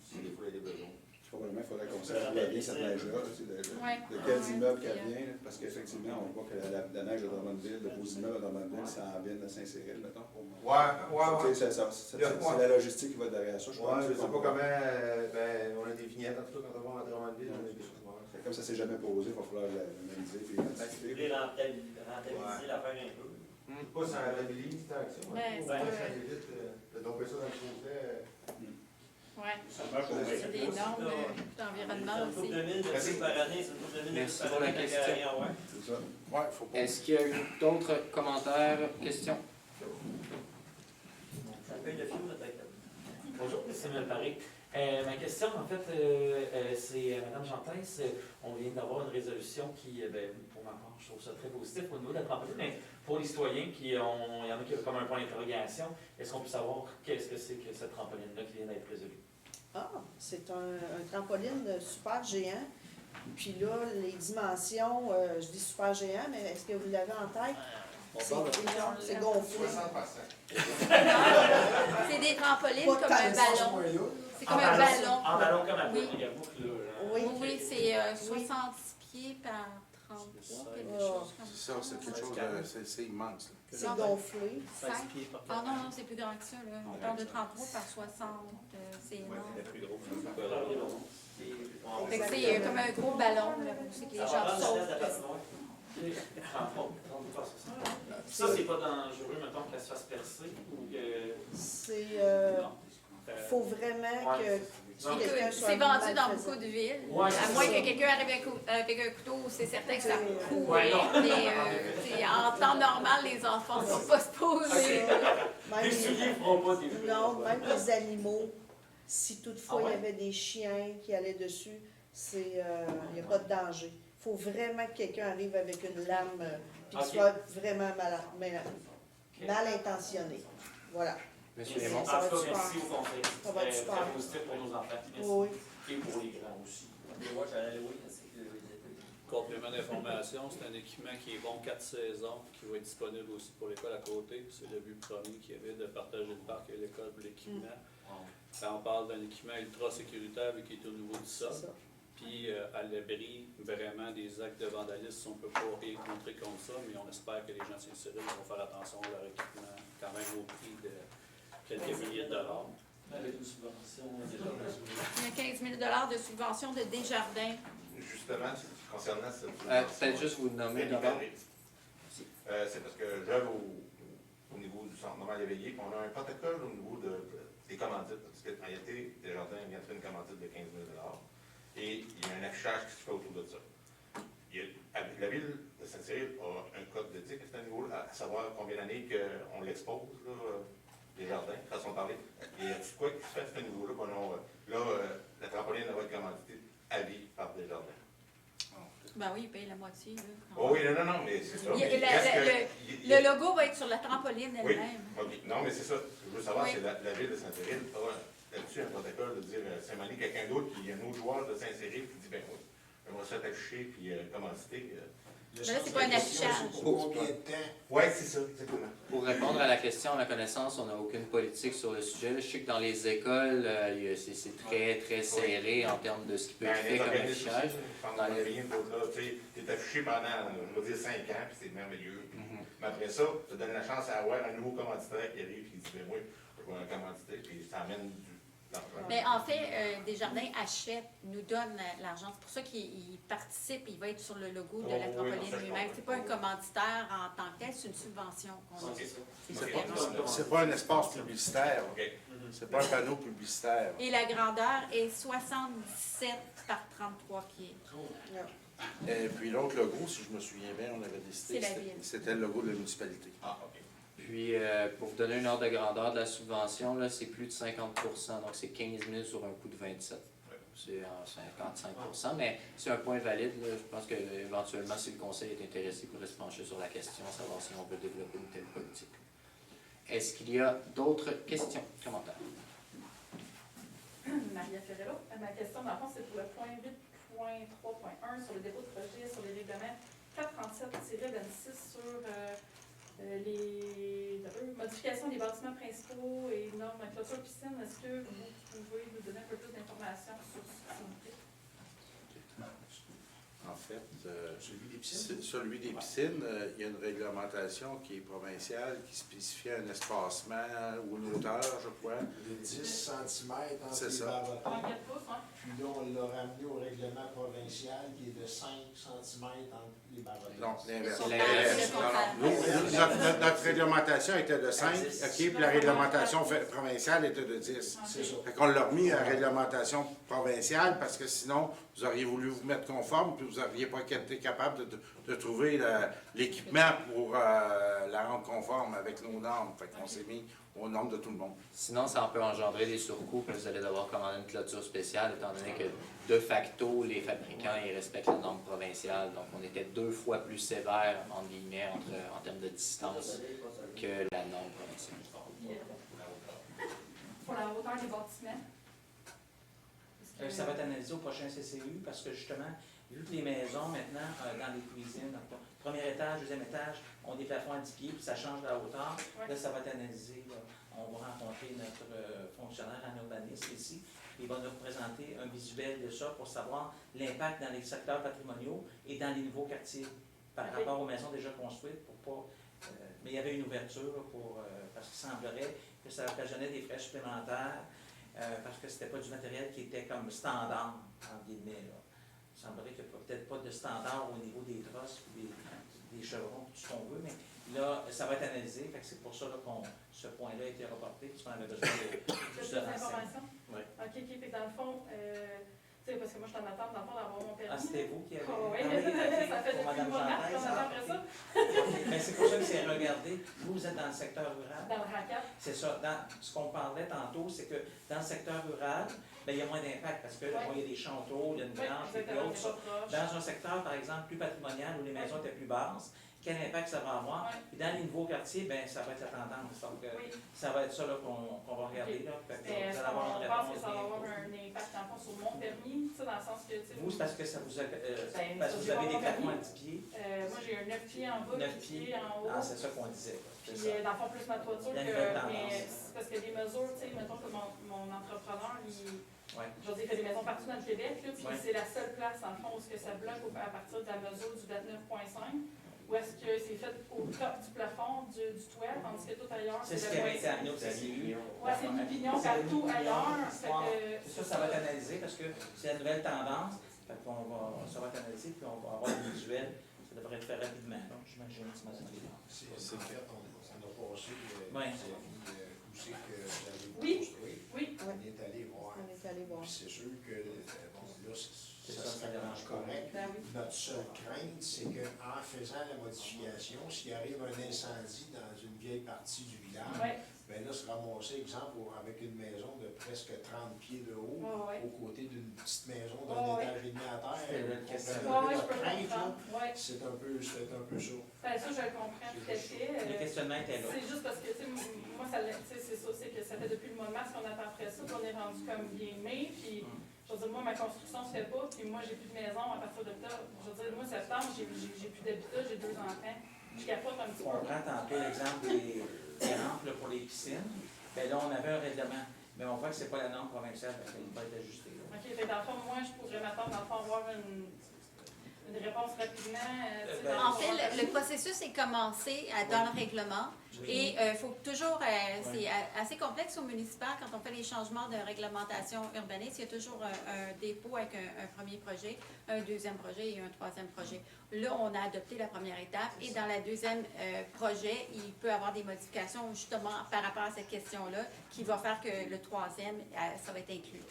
si des fois il y a des besoins. Probablement, il faudrait qu'on sache d'où vient cette neige-là, de quels immeubles qu'elle vient, parce qu'effectivement, on voit que la neige de Drummondville, de beaux immeubles à Drummondville, ça en vient de Saint-Cyril, mettons. Ouais. C'est la logistique qui va derrière ça, je pense. Je ne sais pas comment, on a des vignettes, en tout cas, quand on va à Drummondville, on a des choses. Comme ça ne s'est jamais posé, il va falloir l'analyser et l'identifier. Vous voulez rentabiliser l'affaire un peu. Pas sans rentabiliser, c'est action. Ouais, Ça évite de domper ça dans le projet. Ouais. Ça marche pour C'est vrai. des normes d'environnement C'est une couple aussi. de mille de plus par année, c'est une couple de mille de Merci plus par pour la année, question. fait que, ouais. C'est ça. Ouais, faut pas. Est-ce qu'il y a eu d'autres commentaires, questions? Ça paye le fioul, peut-être. Bonjour, c'est Samuel Paré. Ma question, en fait, c'est Mme Gentès. On vient d'avoir une résolution qui, pour ma part, je trouve ça très positif au niveau de la trampoline, mais pour les citoyens, il y en a qui ont comme un point d'interrogation. Est-ce qu'on peut savoir qu'est-ce que c'est que cette trampoline-là qui vient d'être résolue? Ah, c'est un trampoline super géant. Puis là, les dimensions, je dis super géant, mais est-ce que vous l'avez en tête? C'est gonflé. 60%. C'est des trampolines Pas comme tant un de ballon. C'est comme un ballon. En ballon comme un Oui. il y a beaucoup là. Oui. Oui, c'est 70 pieds par 33, quelque chose comme C'est ça, c'est quelque chose de. C'est immense. Là. C'est gonflé. 16 pieds par Ah non, non, c'est plus grand que ça. Là. On parle de 33 par 60. C'est énorme. C'est plus gros. Fait que c'est comme un gros ballon là, où c'est que les gens sautent. Ça, c'est pas dangereux, mettons, qu'elle se fasse percer ou que. C'est. Faut vraiment Ouais, que quelqu'un soit C'est vendu dans malfaisant. beaucoup de villes. Ouais, À c'est moins ça. que quelqu'un arrive avec un couteau, c'est certain que ça court. Ouais, non. Mais en temps normal, les enfants ne sont pas supposés. Même Les souliers feront pas des Non, même les animaux, si toutefois il y avait des chiens qui allaient dessus, il n'y a pas de danger. Il faut vraiment que quelqu'un arrive avec une lame et qu'il soit vraiment mal intentionné. Voilà. Monsieur Lémon. Ça va être super. Merci au conseil. Ça va être super. Très positif pour nos enfants. Merci. Oui. Et pour les grands aussi. Moi, j'allais, oui, c'est que Complément d'information, c'est un équipement qui est bon 4 saisons, qui va être disponible aussi pour l'école à côté. C'est le but premier qu'il y avait de partager le parc et l'école pour l'équipement. Quand on parle d'un équipement ultra sécuritaire et qui est au niveau du sol, puis à l'abri vraiment des actes de vandalisme, on ne peut pas rien contrer contre ça, mais on espère que les gens Saint-Cyril vont faire attention à leur équipement, quand même au prix de quelques milliers de dollars. avec une subvention déjà. Il y a 15 000 de subvention de Desjardins. Justement, concernant cette. Peut-être juste vous nommer d'abord. C'est parce que j'œuvre au niveau du centre normal éveillé, puis on a un protocole au niveau des commandites. Parce qu'en réalité, Desjardins vient de faire une commandite de 15 000 $. Et il y a un affichage qui se fait autour de ça. La ville de Saint-Cyril a un code d'éthique à ce niveau-là, à savoir combien d'années qu'on l'expose, les jardins, façon de parler. Et tu sais quoi qui se fait à ce niveau-là? La trampoline va être commanditée à vie par Desjardins. Ben oui, il paye la moitié. Là, Oh oui, non, mais c'est ça. Le logo va être sur la trampoline Oui, elle-même. ok. Non, mais c'est ça. Ce que je veux savoir, Oui. c'est la ville de Saint-Cyril a là-dessus un protocole de dire, c'est manier quelqu'un d'autre qui est un autre joueur de Saint-Cyril qui dit, ben oui, j'aimerais ça t'afficher puis commanditer. Mais là, c'est pas un affichage. Combien de temps? Oui, c'est ça, exactement. Pour répondre à la question, à ma connaissance, on n'a aucune politique sur le sujet. Là, je sais que dans les écoles, c'est très, très serré en termes de ce qui peut être fait comme affichage. Pendant les rien d'autres là, tu sais, t'es affiché pendant, on va dire, 5 ans, puis c'est merveilleux. Mais après ça, ça donne la chance à avoir un nouveau commanditaire qui arrive et qui dit, ben oui, je vais un commanditaire, puis ça amène l'argent. Mais en fait, Desjardins achète, nous donne l'argent. C'est pour ça qu'il participe, il va être sur le logo de la Oh, oui, trampoline non, ça, je lui-même. comprends. C'est pas un commanditaire en tant que tel, c'est une subvention qu'on a. Ok. C'est pas un espace publicitaire. OK. C'est pas un panneau publicitaire. Et la grandeur est 77 par 33 pieds. Et puis l'autre logo, si je me souviens bien, on avait décidé, C'est la ville. c'était le logo de la municipalité. Ah, OK. Puis, pour vous donner une ordre de grandeur de la subvention, là, c'est plus de 50 %, donc c'est 15 000 sur un coût de 27. C'est en 55 %, mais c'est un point valide. Là. Je pense qu'éventuellement, si le conseil est intéressé, il pourrait se pencher sur la question, savoir si on veut développer une telle politique. Est-ce qu'il y a d'autres questions, commentaires? Maria Ferrero. Ma question, dans le fond, c'est pour le point 8.3.1 sur le dépôt de projet sur les règlements 437-26 sur les modifications des bâtiments principaux et normes clôture piscine. Est-ce que vous pouvez nous donner un peu plus d'informations sur ce, s'il vous plaît? en fait. Celui des piscines? Celui des piscines, il y a une réglementation qui est provinciale, qui spécifie un espacement ou une hauteur, je crois. De 10 cm entre C'est les ça. barotons. En 4 pouces, hein? Puis là, on l'a ramené au règlement provincial qui est de 5 cm entre les barotons. Non, l'inverse. C'est L'inverse. le contraire. Non, non. Notre réglementation était de 5, 10. OK, puis la réglementation provinciale était de 10. C'est ça. Fait qu'on l'a remis à la réglementation provinciale parce que sinon, vous auriez voulu vous mettre conforme puis vous n'auriez pas été capable de trouver l'équipement pour la rendre conforme avec nos normes. Fait qu'on s'est mis aux normes de tout le monde. Sinon, ça peut engendrer des surcoûts, puis vous allez devoir commander une clôture spéciale, étant donné que de facto, les fabricants ils respectent la norme provinciale. Donc, on était 2 fois plus sévère, entre guillemets, en termes de distance que la norme provinciale. Pour la hauteur des bâtiments. Ça va être analysé au prochain CCU parce que justement, vu que les maisons maintenant, dans les cuisines, donc, premier étage, deuxième étage, ont des plafonds à 10 pieds, puis ça change de la hauteur, là, ça va être analysé. Là. On va rencontrer notre fonctionnaire en urbanisme ici. Il va nous présenter un visuel de ça pour savoir l'impact dans les secteurs patrimoniaux et dans les nouveaux quartiers par rapport aux maisons déjà construites. Pour pas, mais il y avait une ouverture parce qu'il semblerait que ça occasionnait des frais supplémentaires. Parce que c'était pas du matériel qui était comme standard, entre guillemets. Là. Il semblerait qu'il n'y a peut-être pas de standard au niveau des trosses, des chevrons, tout ce qu'on veut, mais là, ça va être analysé. Fait que c'est pour ça là, ce point-là a été reporté, puisqu'on avait besoin de plus de informations. Oui. OK, fait que dans le fond, tu sais, parce que moi, je suis en attente, dans le fond, d'avoir mon permis. Ah, c'était vous qui avez... Oh, oui, Ah oui, ça fait pour depuis le Mme mois de mars Jean-Thèse, qu'on attend après ça. Mais c'est pour ça que c'est regardé. Vous êtes dans le secteur rural. Dans le RACAP. C'est ça. Dans ce qu'on parlait tantôt, c'est que dans le secteur rural, ben, il y a moins d'impact parce que là, il y a des champs autour, il y a une grange, et exactement, autres. c'est pas proche. Dans un secteur, par exemple, plus patrimonial, où les maisons étaient plus basses, quel impact ça va avoir? Puis dans les nouveaux quartiers, ben, ça va être la tendance. Donc, ça va être ça là, qu'on va regarder. Là. Fait que vous allez avoir une On pense réponse que ça va avoir bientôt. un impact dans le fond, sur mon permis, tu sais, dans le sens que... tu sais, Vous, c'est parce que ça vous a, Ben, parce que vous j'ai avez des mon permis. plafonds à 10 pieds. Moi, j'ai un 9 pieds en bas, 9 10 pieds en haut. Ah, c'est ça qu'on disait. C'est Puis, ça. dans le fond, plus ma toiture Il y a une que... belle tendance. Mais c'est parce que les mesures, tu sais, mettons que mon entrepreneur, il... Ouais. Je veux dire, il fait des maisons partout dans le Québec, là, puis Ouais. c'est la seule place, dans le fond, où ça bloque à partir de la mesure du 29.5, ou est-ce que c'est fait au top du plafond du toit, tandis que tout ailleurs, C'est c'est ce qui le avait été moins amené au CCU. Ouais, c'est une opinion partout ailleurs. Fait que- C'est ça va être analysé parce que c'est la nouvelle tendance. Fait qu'on ça va être analysé puis on va avoir le visuel. Ça devrait être fait rapidement. Donc, j'imagine que c'est C'est en fait, on a passé Ouais. où c'est que vous allez vous Oui. construire. Oui. On est allé voir. On est allé voir. Puis c'est sûr que, bon, là, ça ça serait dérange pas. correct. Ben oui. Notre seule crainte, c'est qu'en faisant la modification, s'il arrive un incendie dans une vieille partie du village, Ouais. ben là, se ramasser, exemple, avec une maison de presque 30 pieds de haut, Ouais, ouais. aux côtés d'une petite maison d'un Ouais, ouais. étage et demi à terre. C'est vous une question. comprenez Ouais, je notre peux crainte, là? comprendre. Ouais. C'est un peu ça. Ben, ça, je le comprends tout à fait. Le questionnement était là. C'est juste parce que, tu sais, moi, ça, tu sais, c'est ça, c'est que ça fait depuis le mois de mars qu'on attend après ça, puis on est rendu comme bien mai, puis je veux dire, moi, ma construction se fait pas, puis moi, j'ai plus de maison à partir d'octobre. Je veux dire, moi, septembre, j'ai plus d'habitat, j'ai 2 enfants. Je capote un petit On peu. prend tantôt l'exemple des rampes là, pour les piscines. Bien là, on avait un règlement. Mais on voit que ce n'est pas la norme provinciale, parce qu'elle va être ajustée. Là. OK, fait dans le fond, moi, je pourrais m'attendre, dans le fond, à avoir une réponse rapidement. Tu sais, Ben, En fait, le processus est commencé dans le règlement. Et il faut toujours, c'est assez complexe au municipal quand on fait les changements de réglementation urbaniste. Il y a toujours un dépôt avec un premier projet, un deuxième projet et un troisième projet. Là, on a adopté la première étape et dans la deuxième projet, il peut y avoir des modifications justement par rapport à cette question-là qui va faire que le troisième, ça va être inclus.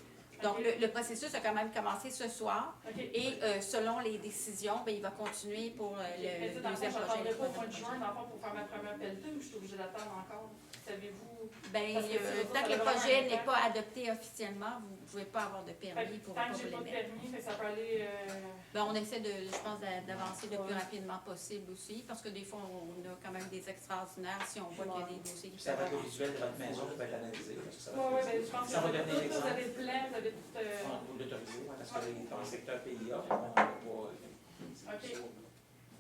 Donc, le processus a quand même commencé ce soir et selon les décisions, bien, il va continuer pour Mais le dans le fond, deuxième je projet. n'attendrai pas au mois de juin, dans le fond, pour faire ma première pelletée, ou je suis obligée d'attendre encore? Savez-vous? Bien, Parce que ça, tant que ça le va projet vraiment n'est pas adopté officiellement, vous ne pouvez pas avoir de Fait permis que pour tant pas que j'ai vous pas de l'émettre. permis, fait que ça peut aller... Ben, on essaie, je pense, d'avancer le plus rapidement possible aussi, parce que des fois, on a quand même des extraordinaires si on voit qu'il y a des dossiers qui Ça va être le peuvent visuel de votre maison qui va être analysé. Parce que ça va Oui, être- ben, je pense que ça va vous devenir avez l'exemple. le plan, vous avez tout... Vous l'autorisez, ouais, parce que dans le secteur PIA, on va pas. OK.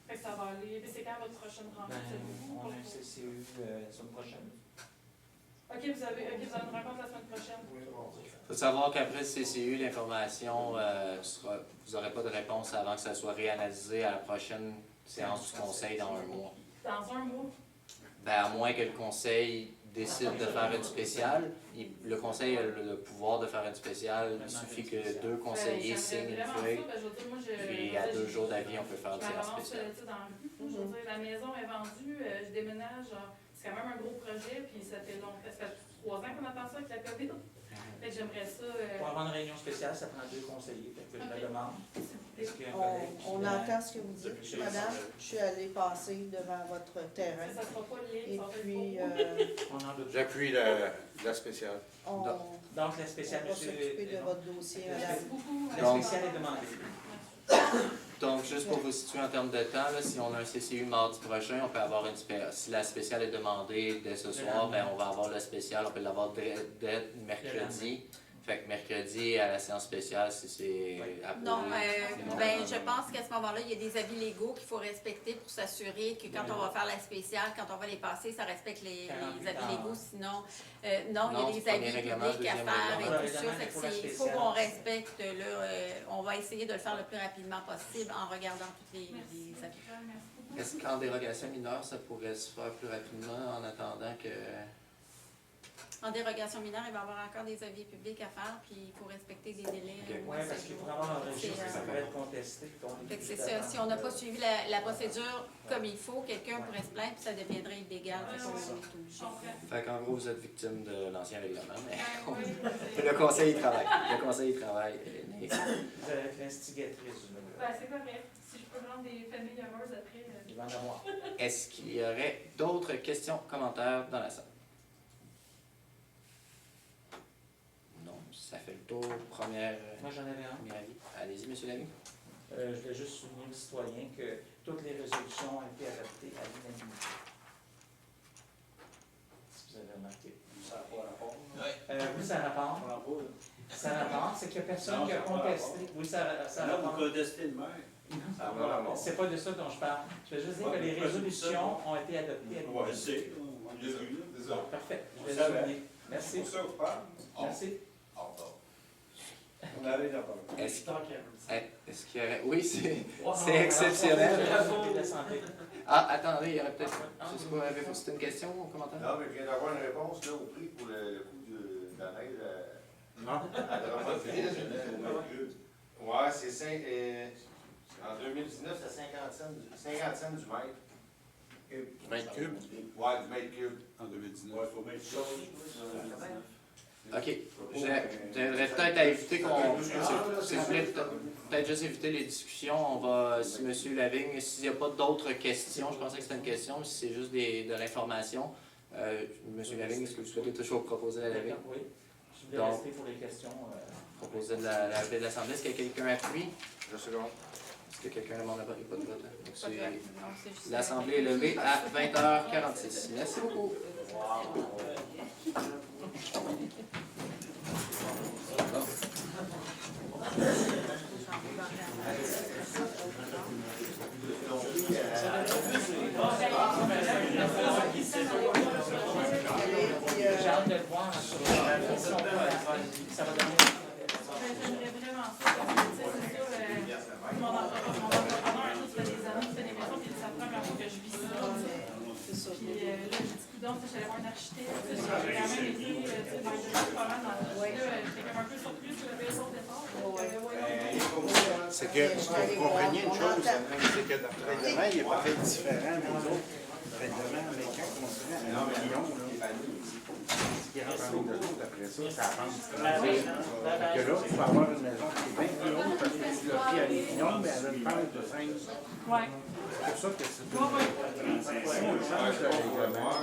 Fait que ça va aller. Mais c'est quand votre prochaine rencontre? Ben, on a un CCU la semaine prochaine. OK, vous avez une rencontre la semaine prochaine. Il faut savoir qu'après le CCU, l'information, vous n'aurez pas de réponse avant que ça soit réanalysé à la prochaine séance du conseil dans un mois. Dans un mois? Ben, à moins que le conseil décide de faire une spéciale. Le conseil a le pouvoir de faire une spéciale. Il suffit que 2 conseillers signent une feuille. Puis à 2 jours d'avis, on peut faire une séance spéciale. Je veux dire, la maison est vendue, je déménage, c'est quand même un gros projet, puis ça fait longtemps, ça fait 3 ans qu'on attend ça avec la COVID. Fait que j'aimerais ça. Pour avoir une réunion spéciale, ça prend 2 conseillers. Fait que je la demande. Est-ce qu'il y a un collègue qui- On entend ce que vous dites. Madame, je suis allée passer devant votre terrain. Ça sera pas le lien, Et ça va être puis, On en doute. J'appuie la spéciale. on Donc, la spéciale, va s'occuper de votre dossier, Merci madame. beaucoup. La spéciale est demandée. Donc, juste pour vous situer en termes de temps, là, si on a un CCU mardi prochain, on peut avoir une spéciale. Si la spéciale est demandée dès ce soir, ben, on va avoir le spécial, on peut l'avoir dès mercredi. Fait que mercredi, à la séance spéciale, si c'est approuvé. Non, ben, je pense qu'à ce moment-là, il y a des avis légaux qu'il faut respecter pour s'assurer que quand on va faire la spéciale, quand on va les passer, ça respecte les avis légaux. Sinon, non, il y a des avis publics à faire et tout ça. Fait que il faut qu'on respecte, là, on va essayer de le faire le plus rapidement possible en regardant tous les avis. Est-ce qu'en dérogation mineure, ça pourrait se faire plus rapidement en attendant que... En dérogation mineure, il va y avoir encore des avis publics à faire, puis il faut respecter des délais. Oui, parce qu'il faut avoir un registre, ça peut être contesté. Fait que c'est ça. Si on n'a pas suivi la procédure comme il faut, quelqu'un pourrait se plaindre, puis ça deviendrait illégal. Fait qu'on est obligé. Fait qu'en gros, vous êtes victime de l'ancien règlement, mais le conseil y travaille. Le conseil y travaille. Vous allez être l'instigatrice. Ben, c'est correct. Si je peux rendre des familles heureuses après. Il va en avoir. Est-ce qu'il y aurait d'autres questions, commentaires dans la salle? Non, ça fait le tour. Premier avis. Allez-y, M. Lamy. Je voulais juste souligner aux citoyens que toutes les résolutions ont été adoptées à l'unanimité. Si vous avez remarqué. Ça n'a pas rapport. Oui, ça rapporte. Ça rapporte, c'est qu'il n'y a personne qui a contesté. Oui, ça Là, vous rapporte. contestez le maire. C'est pas de ça dont je parle. Je veux juste dire que les résolutions ont été adoptées à On va l'unanimité. essayer, on l'a vu. Bon, parfait. Je vais souligner. Merci. C'est pour ça que je parle. Merci. On arrive à parler. Est-ce qu'il y aurait... Oui, c'est exceptionnel. Ah, attendez, il y aurait peut-être... Je sais pas, avez-vous c'était une question ou un commentaire? Non, mais je viens d'avoir une réponse là, au prix pour le coût de la neige à Drummondville. Ouais, c'est 5... en 2019, c'était 50 cents du mètre. Du mètre cube? Ouais, du mètre cube. En 2019. Ouais, il faut mettre ça. OK. J'aimerais peut-être à éviter qu'on... Si vous voulez peut-être juste éviter les discussions, on va... Si M. Lavigne, s'il n'y a pas d'autres questions, je pensais que c'était une question, mais si c'est juste de l'information, M. Lavigne, est-ce que vous souhaitez toujours proposer la Lavigne? Oui. Je voulais rester pour les questions. Proposer de la levée de l'Assemblée. Est-ce que quelqu'un appuie? Je sais pas. Est-ce que quelqu'un demande la parole? Pas de vote. Donc, Pas de vote. Non, c'est juste- l'Assemblée est levée à 20h46. Merci beaucoup. J'ai hâte de le voir sur la question. Ça va donner. J'aimerais vraiment ça, parce que, tu sais, c'est ça, mon entrepreneur, ça fait des années, il fait des maisons, puis c'est la première fois que je vis ça. Puis là, j'ai dit, coudonc, je suis allée voir un architecte, j'ai quand même été, tu sais, dans le pas mal dans le j'étais comme un peu surprise que j'avais autant d'efforts. C'est que, pour vous compreniez une chose, c'est que notre règlement, il n'est pas fait différent des autres règlements américains qu'on se fait à 1 million. Ce qui rentre en ligne de compte après ça, ça avance. Que là, il faut avoir une maison qui est bien plus haute parce que tu l'as pris à million, mais elle a une pente de 5. Ouais. C'est pour ça que c'est... Si on change le règlement,